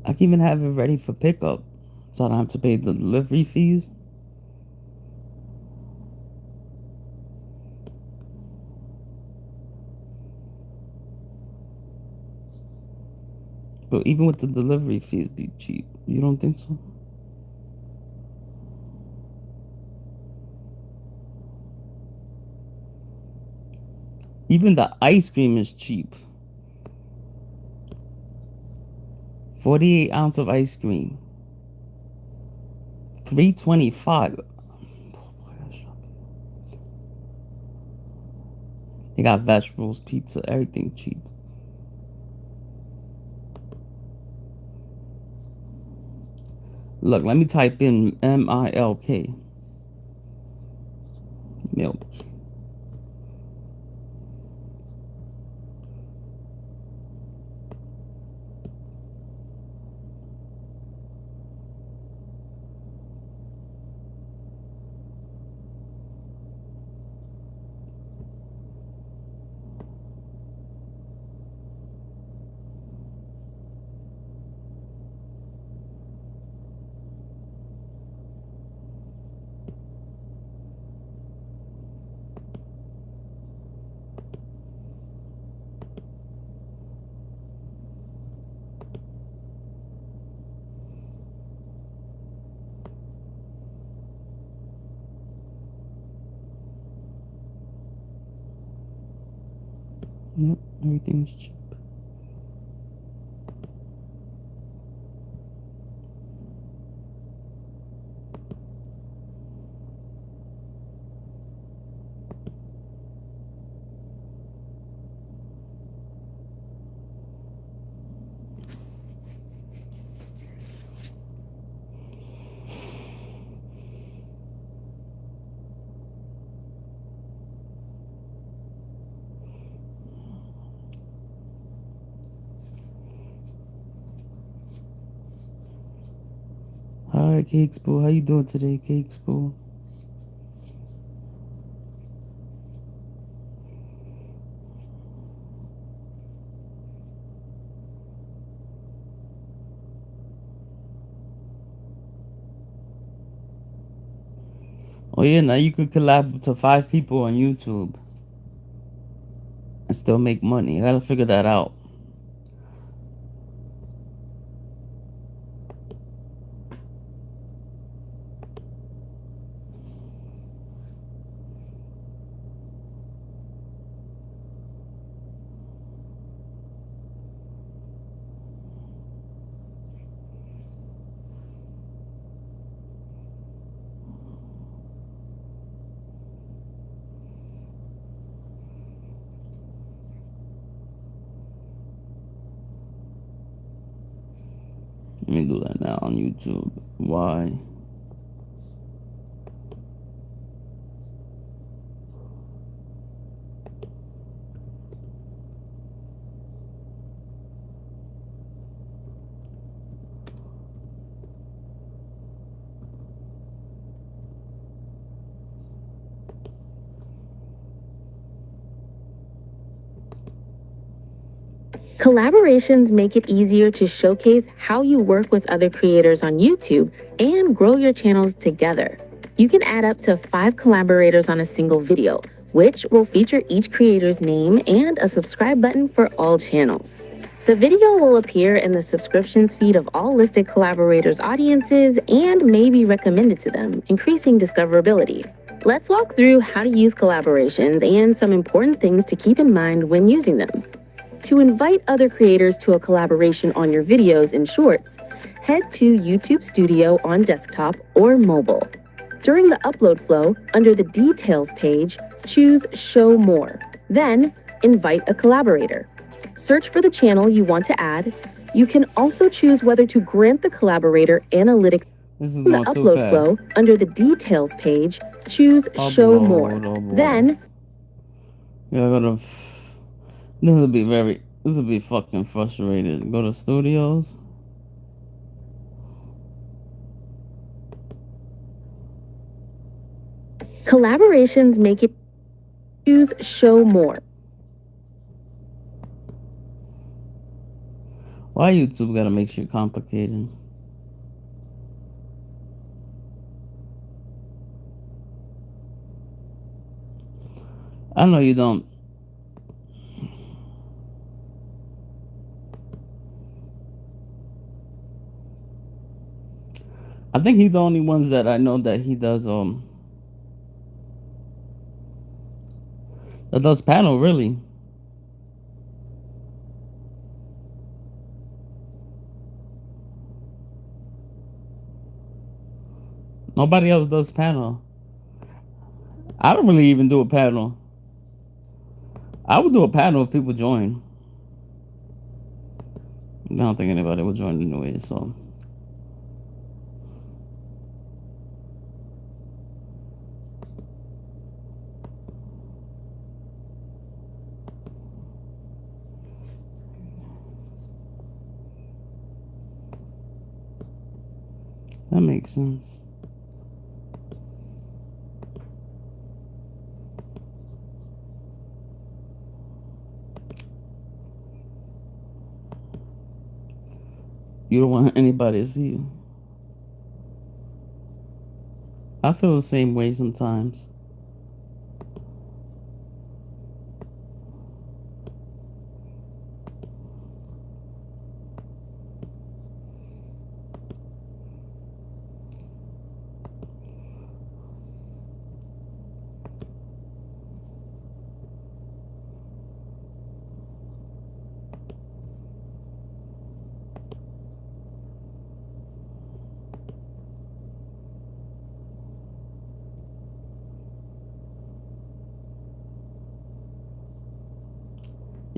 I can even have it ready for pickup, so I don't have to pay the delivery fees. But even with the delivery fees, be cheap. You don't think so? Even the ice cream is cheap. 48 ounce of ice cream. $3.25. They got vegetables, pizza, everything cheap. Look, let me type in MILK. Milk. Yep, everything's cheap. right, Cake Spool. How you doing today, Cake Spool? Oh yeah, now you could collab to 5 people on YouTube and still make money. I gotta figure that out. Let me do that now on YouTube. Why? Collaborations make it easier to showcase how you work with other creators on YouTube and grow your channels together. You can add up to 5 collaborators on a single video, which will feature each creator's name and a subscribe button for all channels. The video will appear in the subscriptions feed of all listed collaborators' audiences and may be recommended to them, increasing discoverability. Let's walk through how to use collaborations and some important things to keep in mind when using them. To invite other creators to a collaboration on your videos and shorts, head to YouTube Studio on desktop or mobile. During the upload flow, under the Details page, choose Show More. Then, invite a collaborator. Search for the channel you want to add. You can also choose whether to grant the collaborator analytics. This is In the going too upload fast. flow, under the Details page, choose Show More. Then, Yeah, I gotta. This will be fucking frustrated. Go to studios. collaborations make it choose Show More. Why YouTube gotta make shit complicated? I know you don't. I think he's the only ones that I know that he does that does panel really. Nobody else does panel. I don't really even do a panel. I would do a panel if people join. I don't think anybody would join anyway, so. That makes sense. You don't want anybody to see you. I feel the same way sometimes.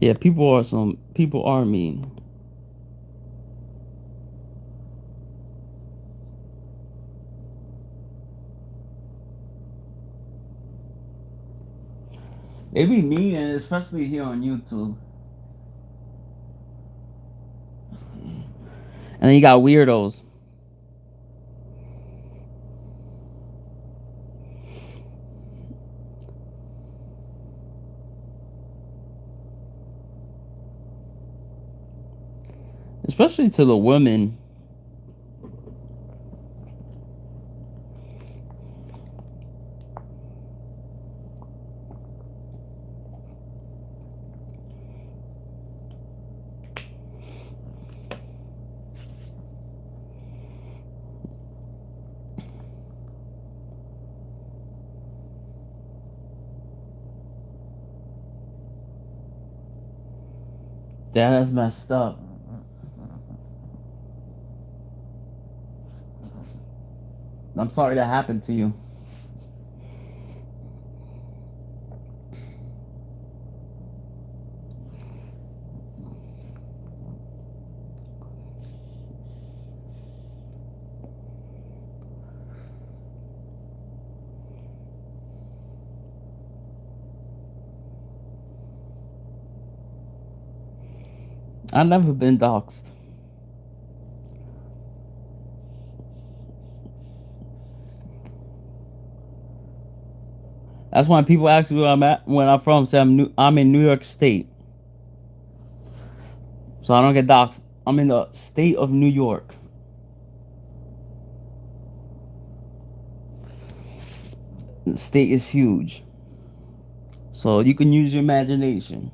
Yeah, people are mean. They be mean, and especially here on YouTube. And then you got weirdos. especially to the women. That's messed up. I'm sorry that happened to you. I've never been doxxed. That's why people ask me where I'm at, when I'm from. Say I'm in New York State, so I don't get doxxed. I'm in the state of New York. The state is huge, so you can use your imagination.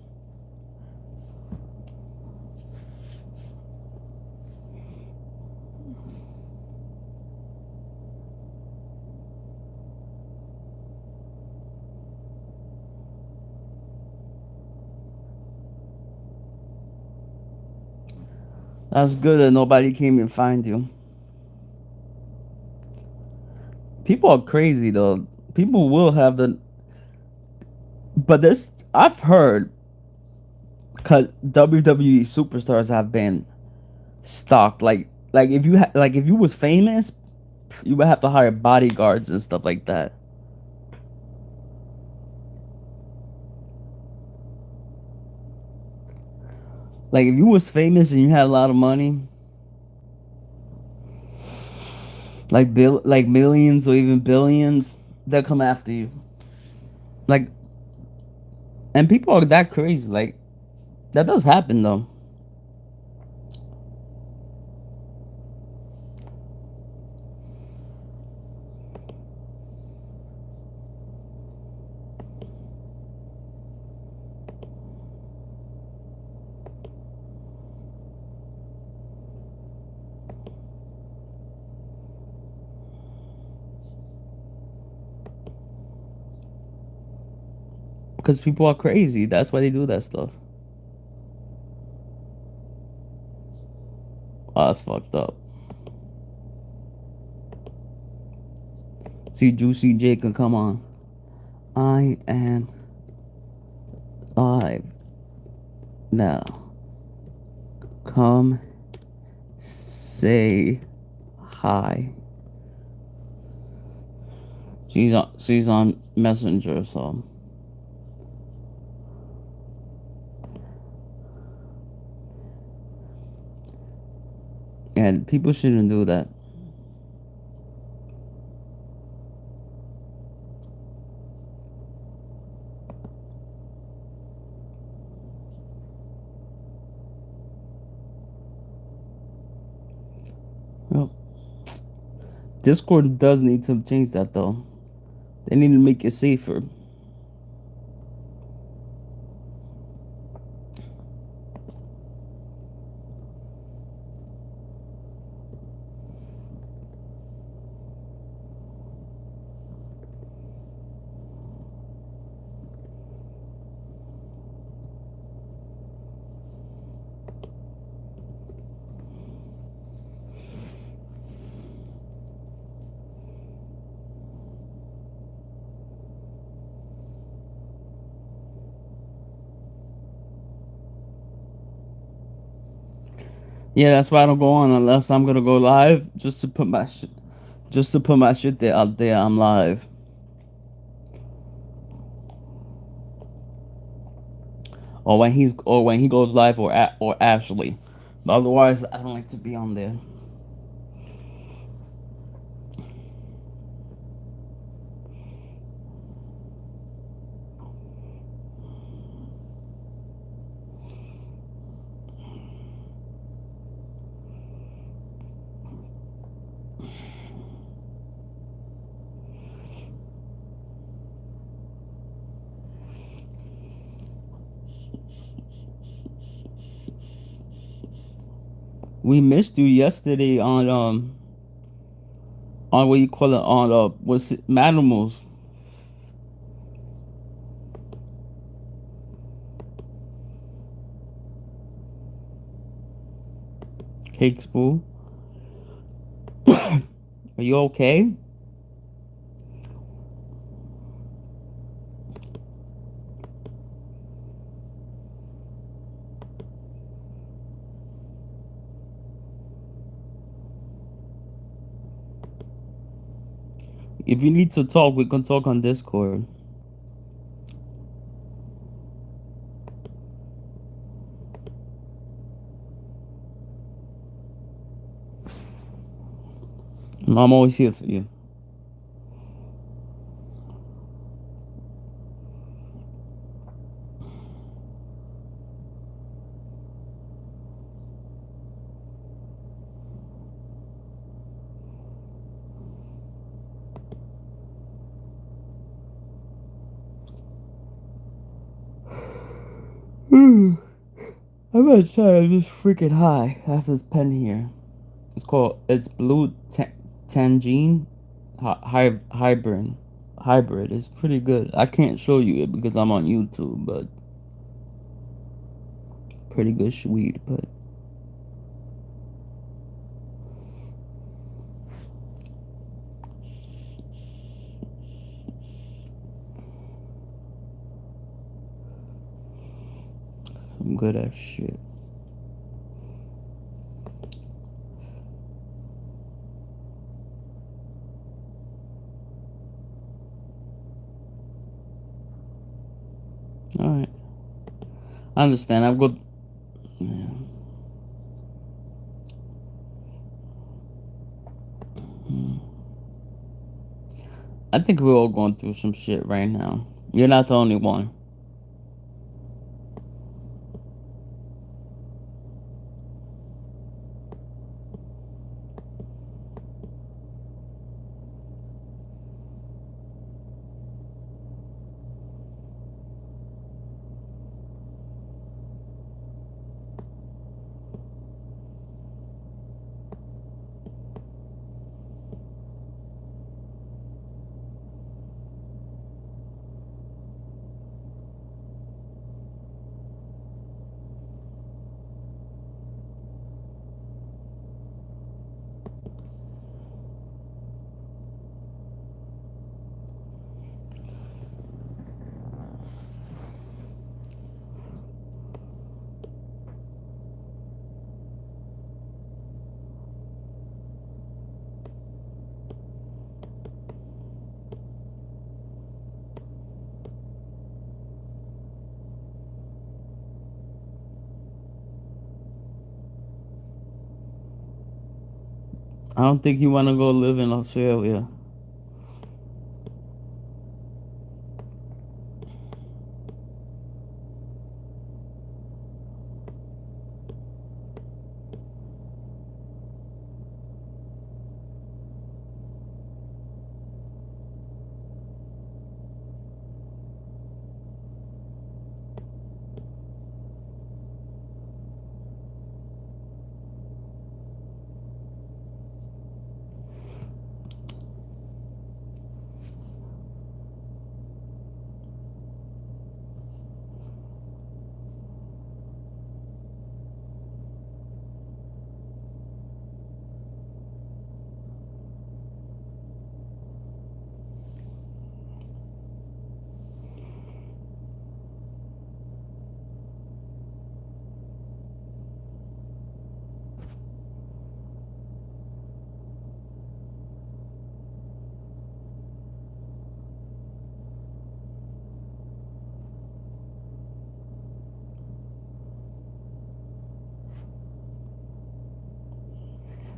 That's good that nobody came and find you. People are crazy though. People will have the, but this I've heard, cause WWE superstars have been stalked. Like if you like if you was famous, you would have to hire bodyguards and stuff like that. Like if you was famous and you had a lot of money, like millions or even billions, they'll come after you. Like, and people are that crazy. Like that does happen though. Because people are crazy. That's why they do that stuff. Oh, that's fucked up. See, Juicy J can come on. I am live now. Come say hi. She's on Messenger, so. And people shouldn't do that. Well, Discord does need to change that though. They need to make it safer. Yeah, that's why I don't go on unless I'm gonna go live just to put my shit, there out there. I'm live. Or when he goes live, or Ashley. But otherwise, I don't like to be on there. We missed you yesterday on what you call it on what's it, Manimals. Cake Spool. Are you okay? If you need to talk, we can talk on Discord. I'm always here for you. I'm outside. I'm just freaking high. I have this pen here. It's blue tangine hybrid. It's pretty good. I can't show you it because I'm on YouTube, but pretty good weed. But I'm good at shit. All right, I understand. I've got. Yeah. I think we're all going through some shit right now. You're not the only one. I don't think you want to go live in Australia.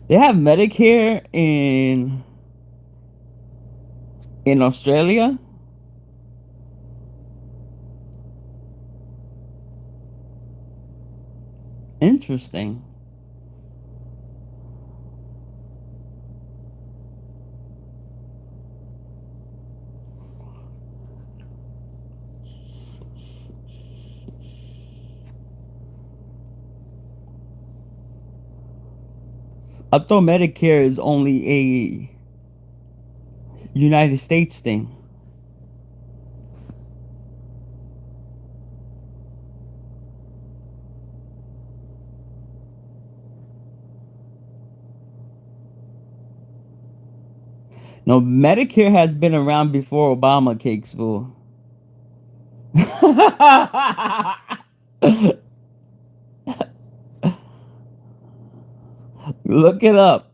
They have Medicare in Australia. Interesting. I thought Medicare is only a United States thing. No, Medicare has been around before Obama, Cakes Boo. Look it up.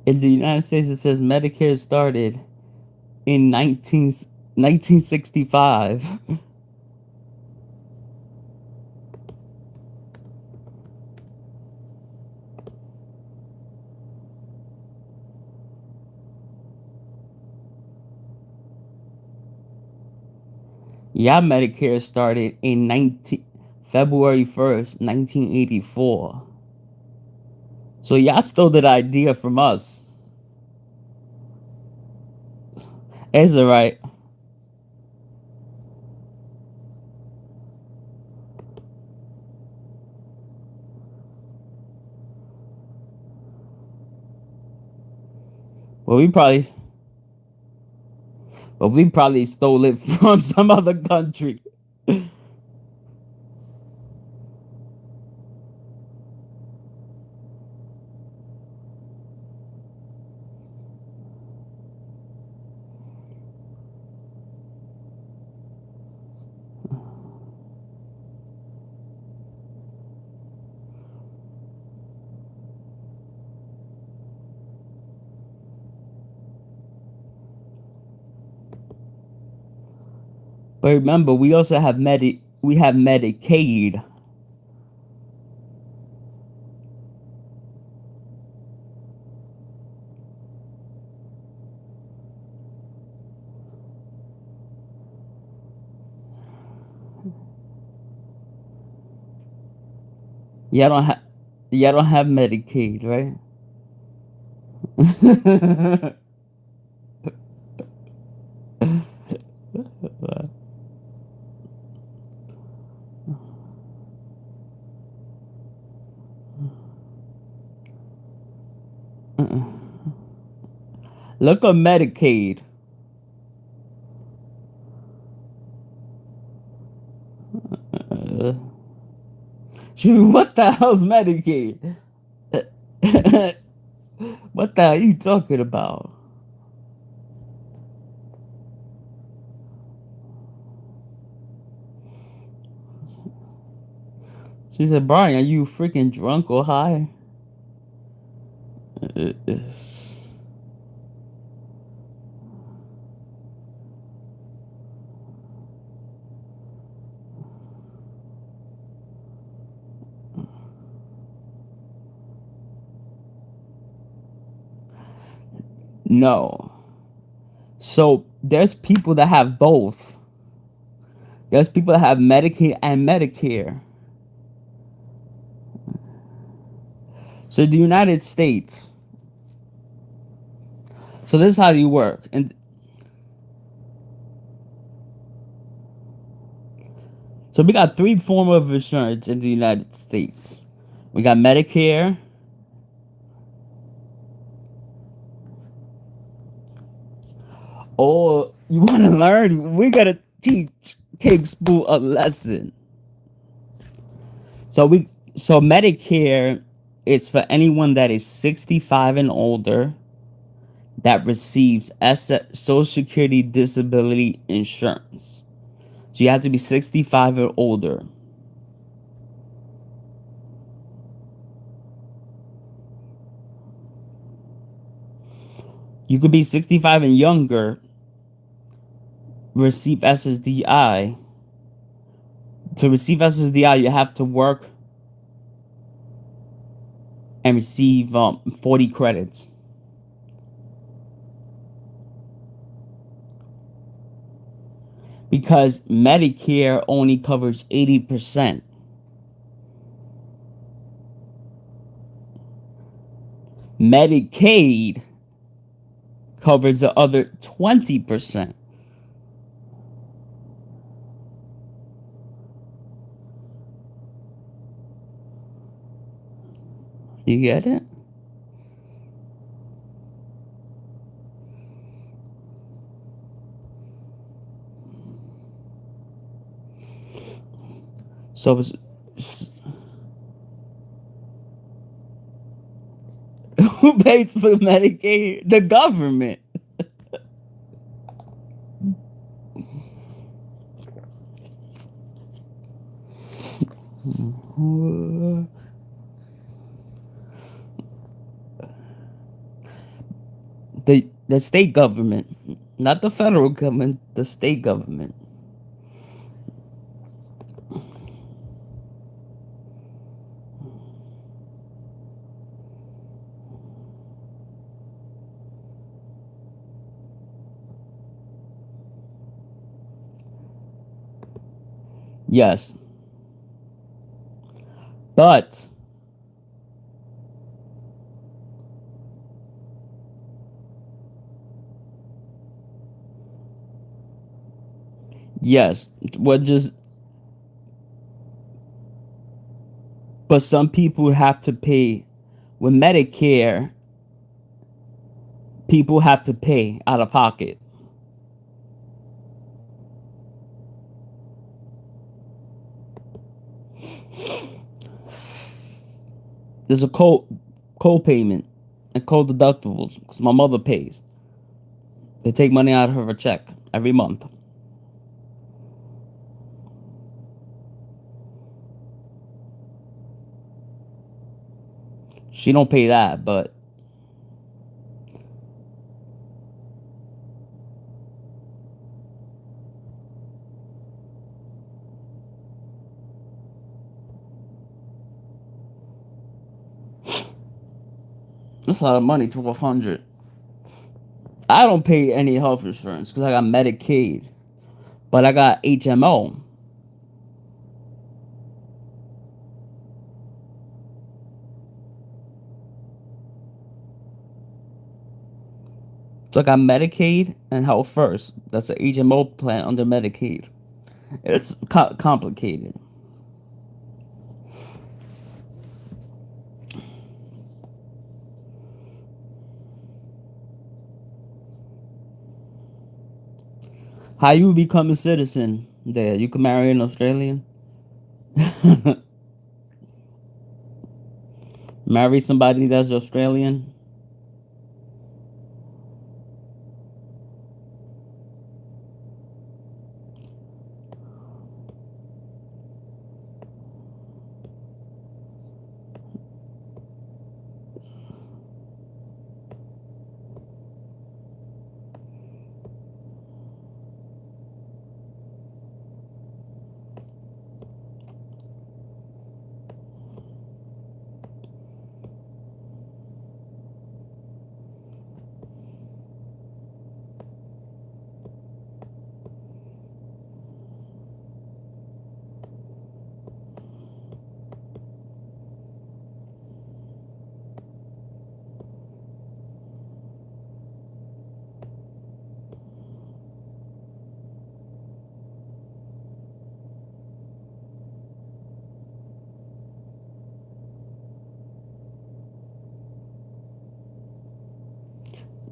In the United States, it says Medicare started in 1965. Yeah, Medicare started in February 1st, 1984. So y'all stole that idea from us. It's alright. Well, we probably stole it from some other country. But remember, we also have Medicaid. Y'all don't have Medicaid, right? Look up Medicaid. What the hell's Medicaid? What the hell are you talking about? She said, Brian, are you freaking drunk or high? No. So there's people that have both. There's people that have Medicaid and Medicare. So the United States. So this is how you work. And so we got three forms of insurance in the United States. We got Medicare. Or you want to learn? We gotta teach Cakes Boo a lesson. So Medicare is for anyone that is 65 and older that receives Social Security disability insurance. So you have to be 65 or older. You could be 65 and younger, receive SSDI. To receive SSDI, you have to work and receive 40 credits. Because Medicare only covers 80%. Medicaid covers the other 20%. You get it? So who pays for Medicaid? The government. The state government, not the federal government, the state government. Yes. But yes, but some people have to pay with Medicare. People have to pay out of pocket. There's a co-payment and co-deductibles because my mother pays. They take money out of her check every month. She don't pay that, but that's a lot of money. 1,200. I don't pay any health insurance because I got Medicaid, but I got HMO. So I got Medicaid and Health First. That's an HMO plan under Medicaid. It's complicated. How you become a citizen there? You can marry an Australian. Marry somebody that's Australian.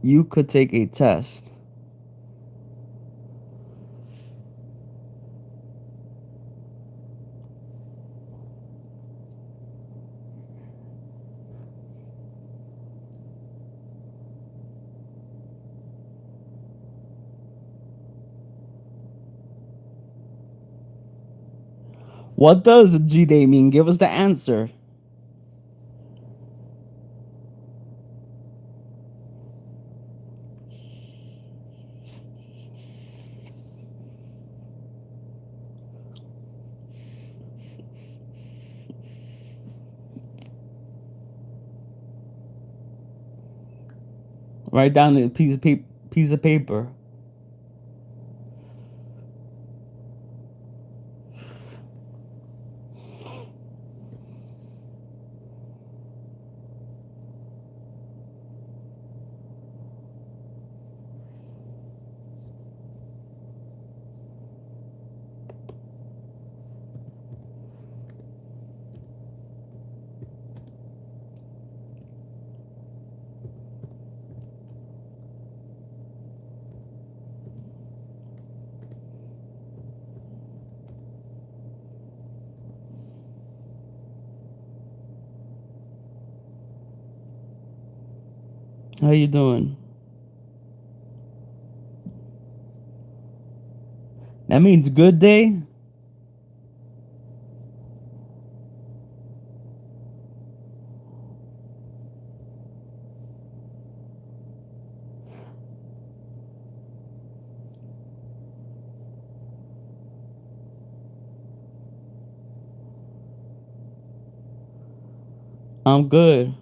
You could take a test. What does G-Day mean? Give us the answer. Write down a piece of paper. How you doing? That means good day? I'm good.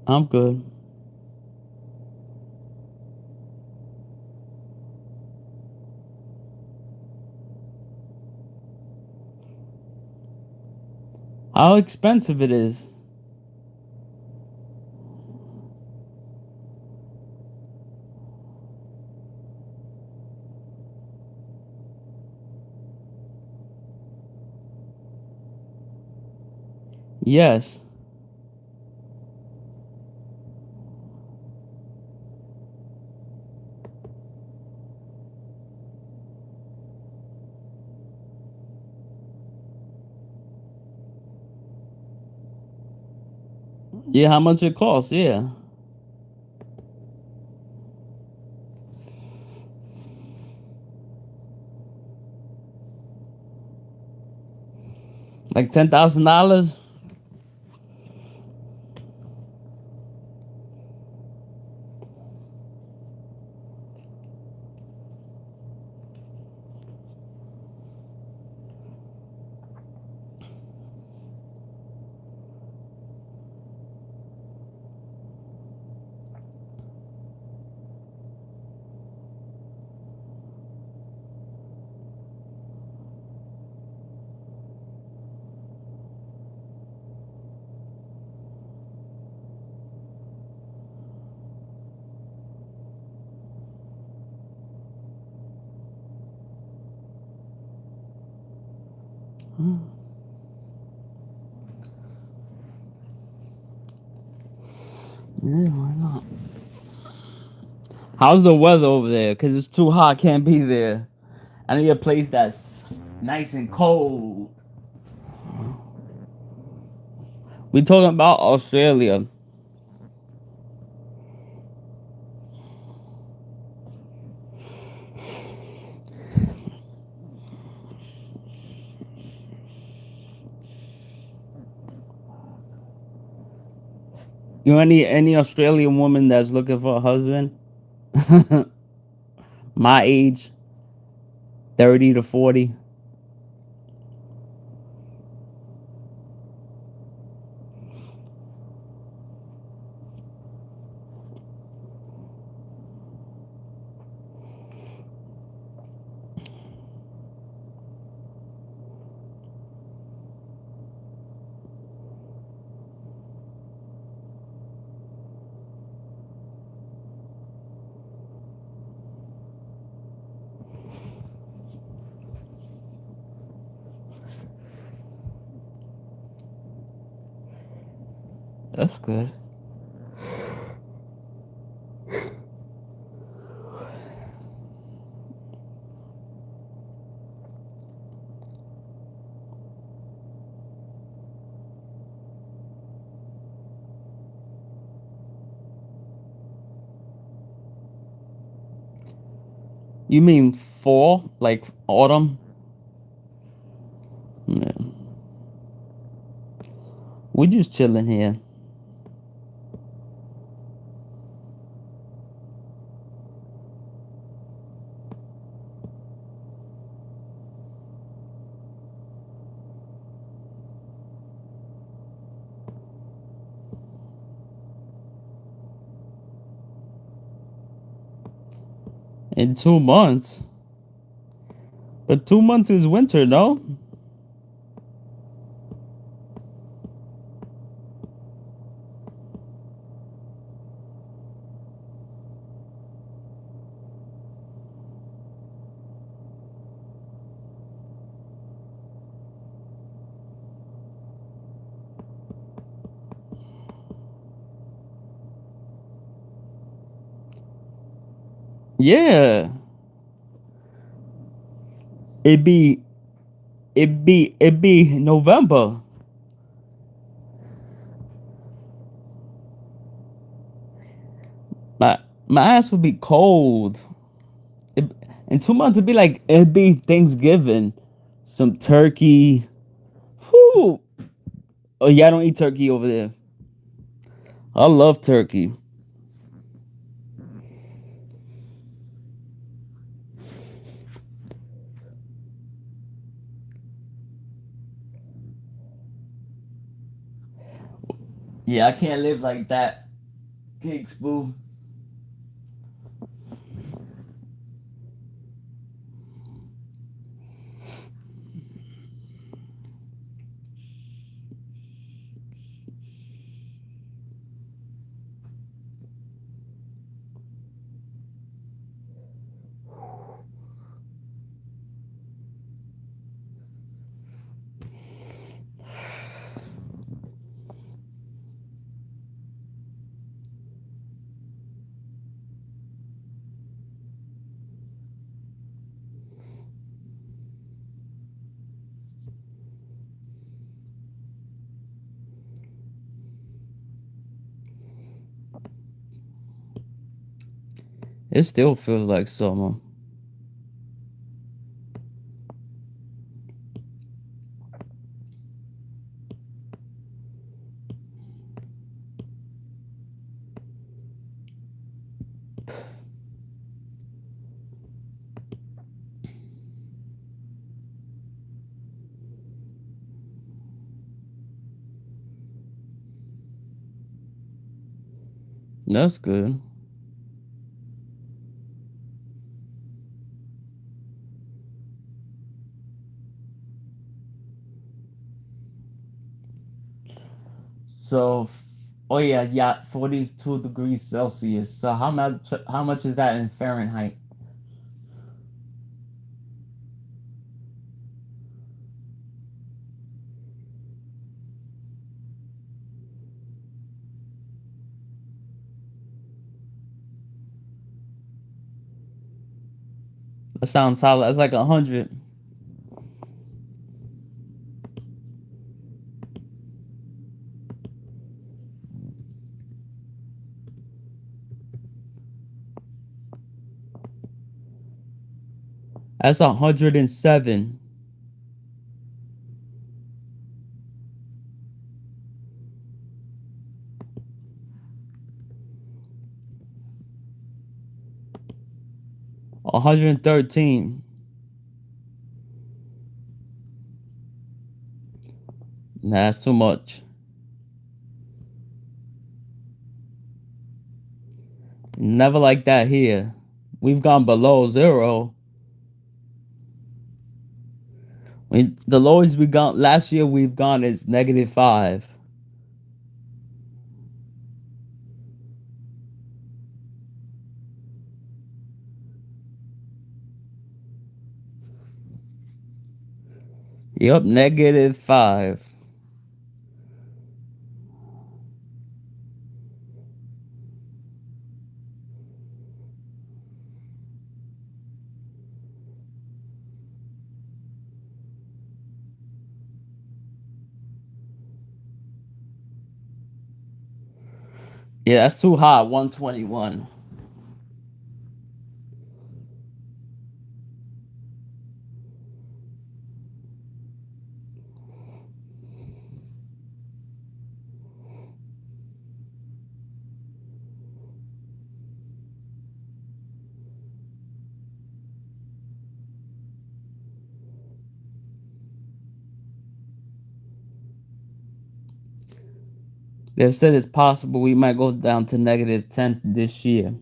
I'm good. How expensive it is? Yes. Yeah, how much it costs? Yeah. Like $10,000? Yeah, why not? How's the weather over there? Cause it's too hot, can't be there. I need a place that's nice and cold. We talking about Australia. You know any Australian woman that's looking for a husband? My age, 30 to 40. That's good. You mean fall? Like autumn? Yeah. We just chilling here. In 2 months. But 2 months is winter, no? Yeah. It be it be November. My my ass would be cold. It, in 2 months it'd be Thanksgiving. Some turkey. Whew. Oh yeah, I don't eat turkey over there. I love turkey. Yeah, I can't live like that. Gigs, boo. It still feels like summer. That's good. So, oh yeah, 42 degrees Celsius. So how much is that in Fahrenheit? That sounds solid. That's like 100. That's 107. 113. Nah, that's too much. Never like that here. We've gone below zero. The lowest we got last year we've gone is -5. Yep, -5. Yeah, that's too hot. 121. They said it's possible we might go down to -10 this year.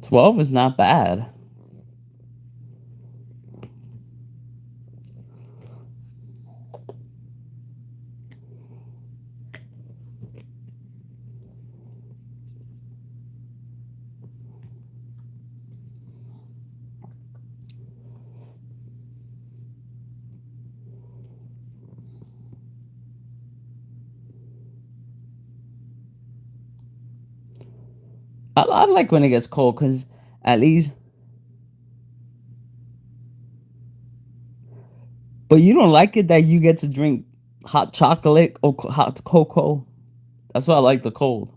12 is not bad. I like when it gets cold because at least. But you don't like it that you get to drink hot chocolate or hot cocoa? That's why I like the cold.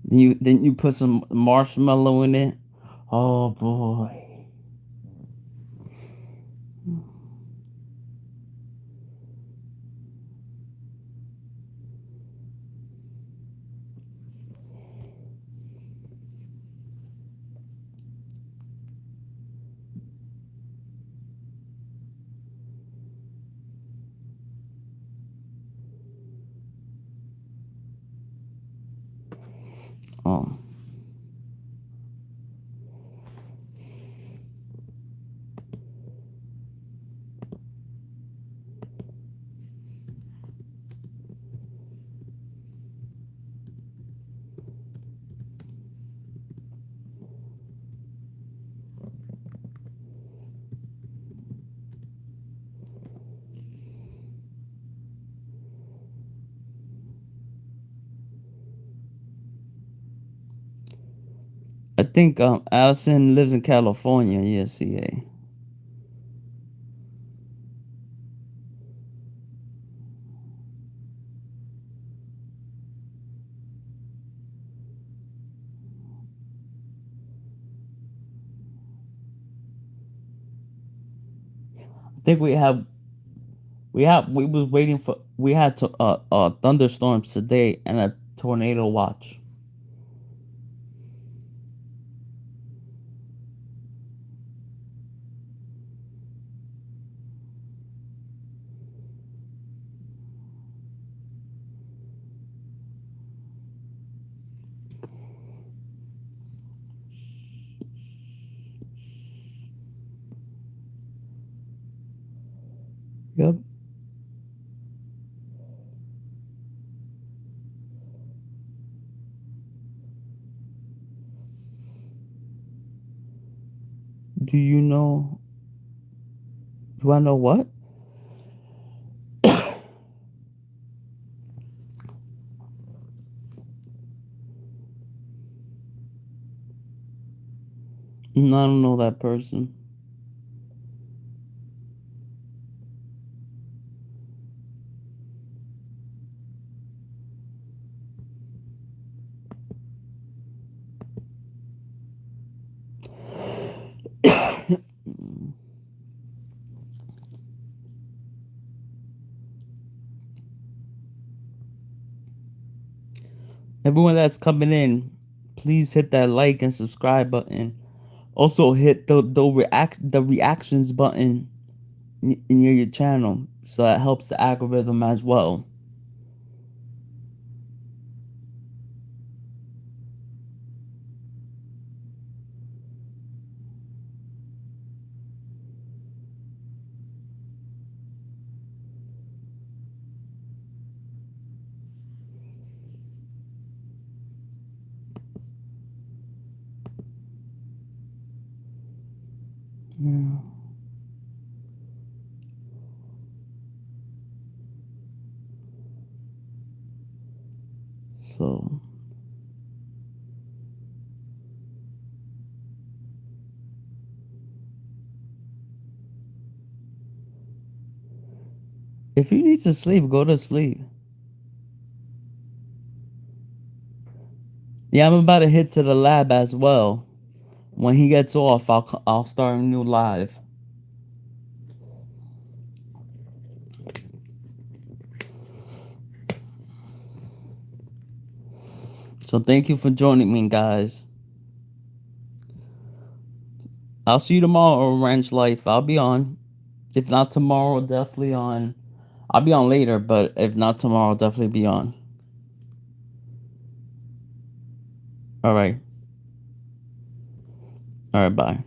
Then you put some marshmallow in it. Oh boy. Oh. I think Allison lives in California. Yeah, CA. I think we was waiting for we had to thunderstorms today and a tornado watch. Yep. Do you know? Do I know what? No, I don't know that person. Everyone that's coming in, please hit that like and subscribe button. Also hit the reactions button near your channel, so that helps the algorithm as well. Yeah. So if you need to sleep, go to sleep. Yeah, I'm about to hit to the lab as well. When he gets off, I'll start a new live. So thank you for joining me, guys. I'll see you tomorrow on Ranch Life. I'll be on. If not tomorrow, definitely on. I'll be on later, but if not tomorrow, I'll definitely be on. All right. All right, bye.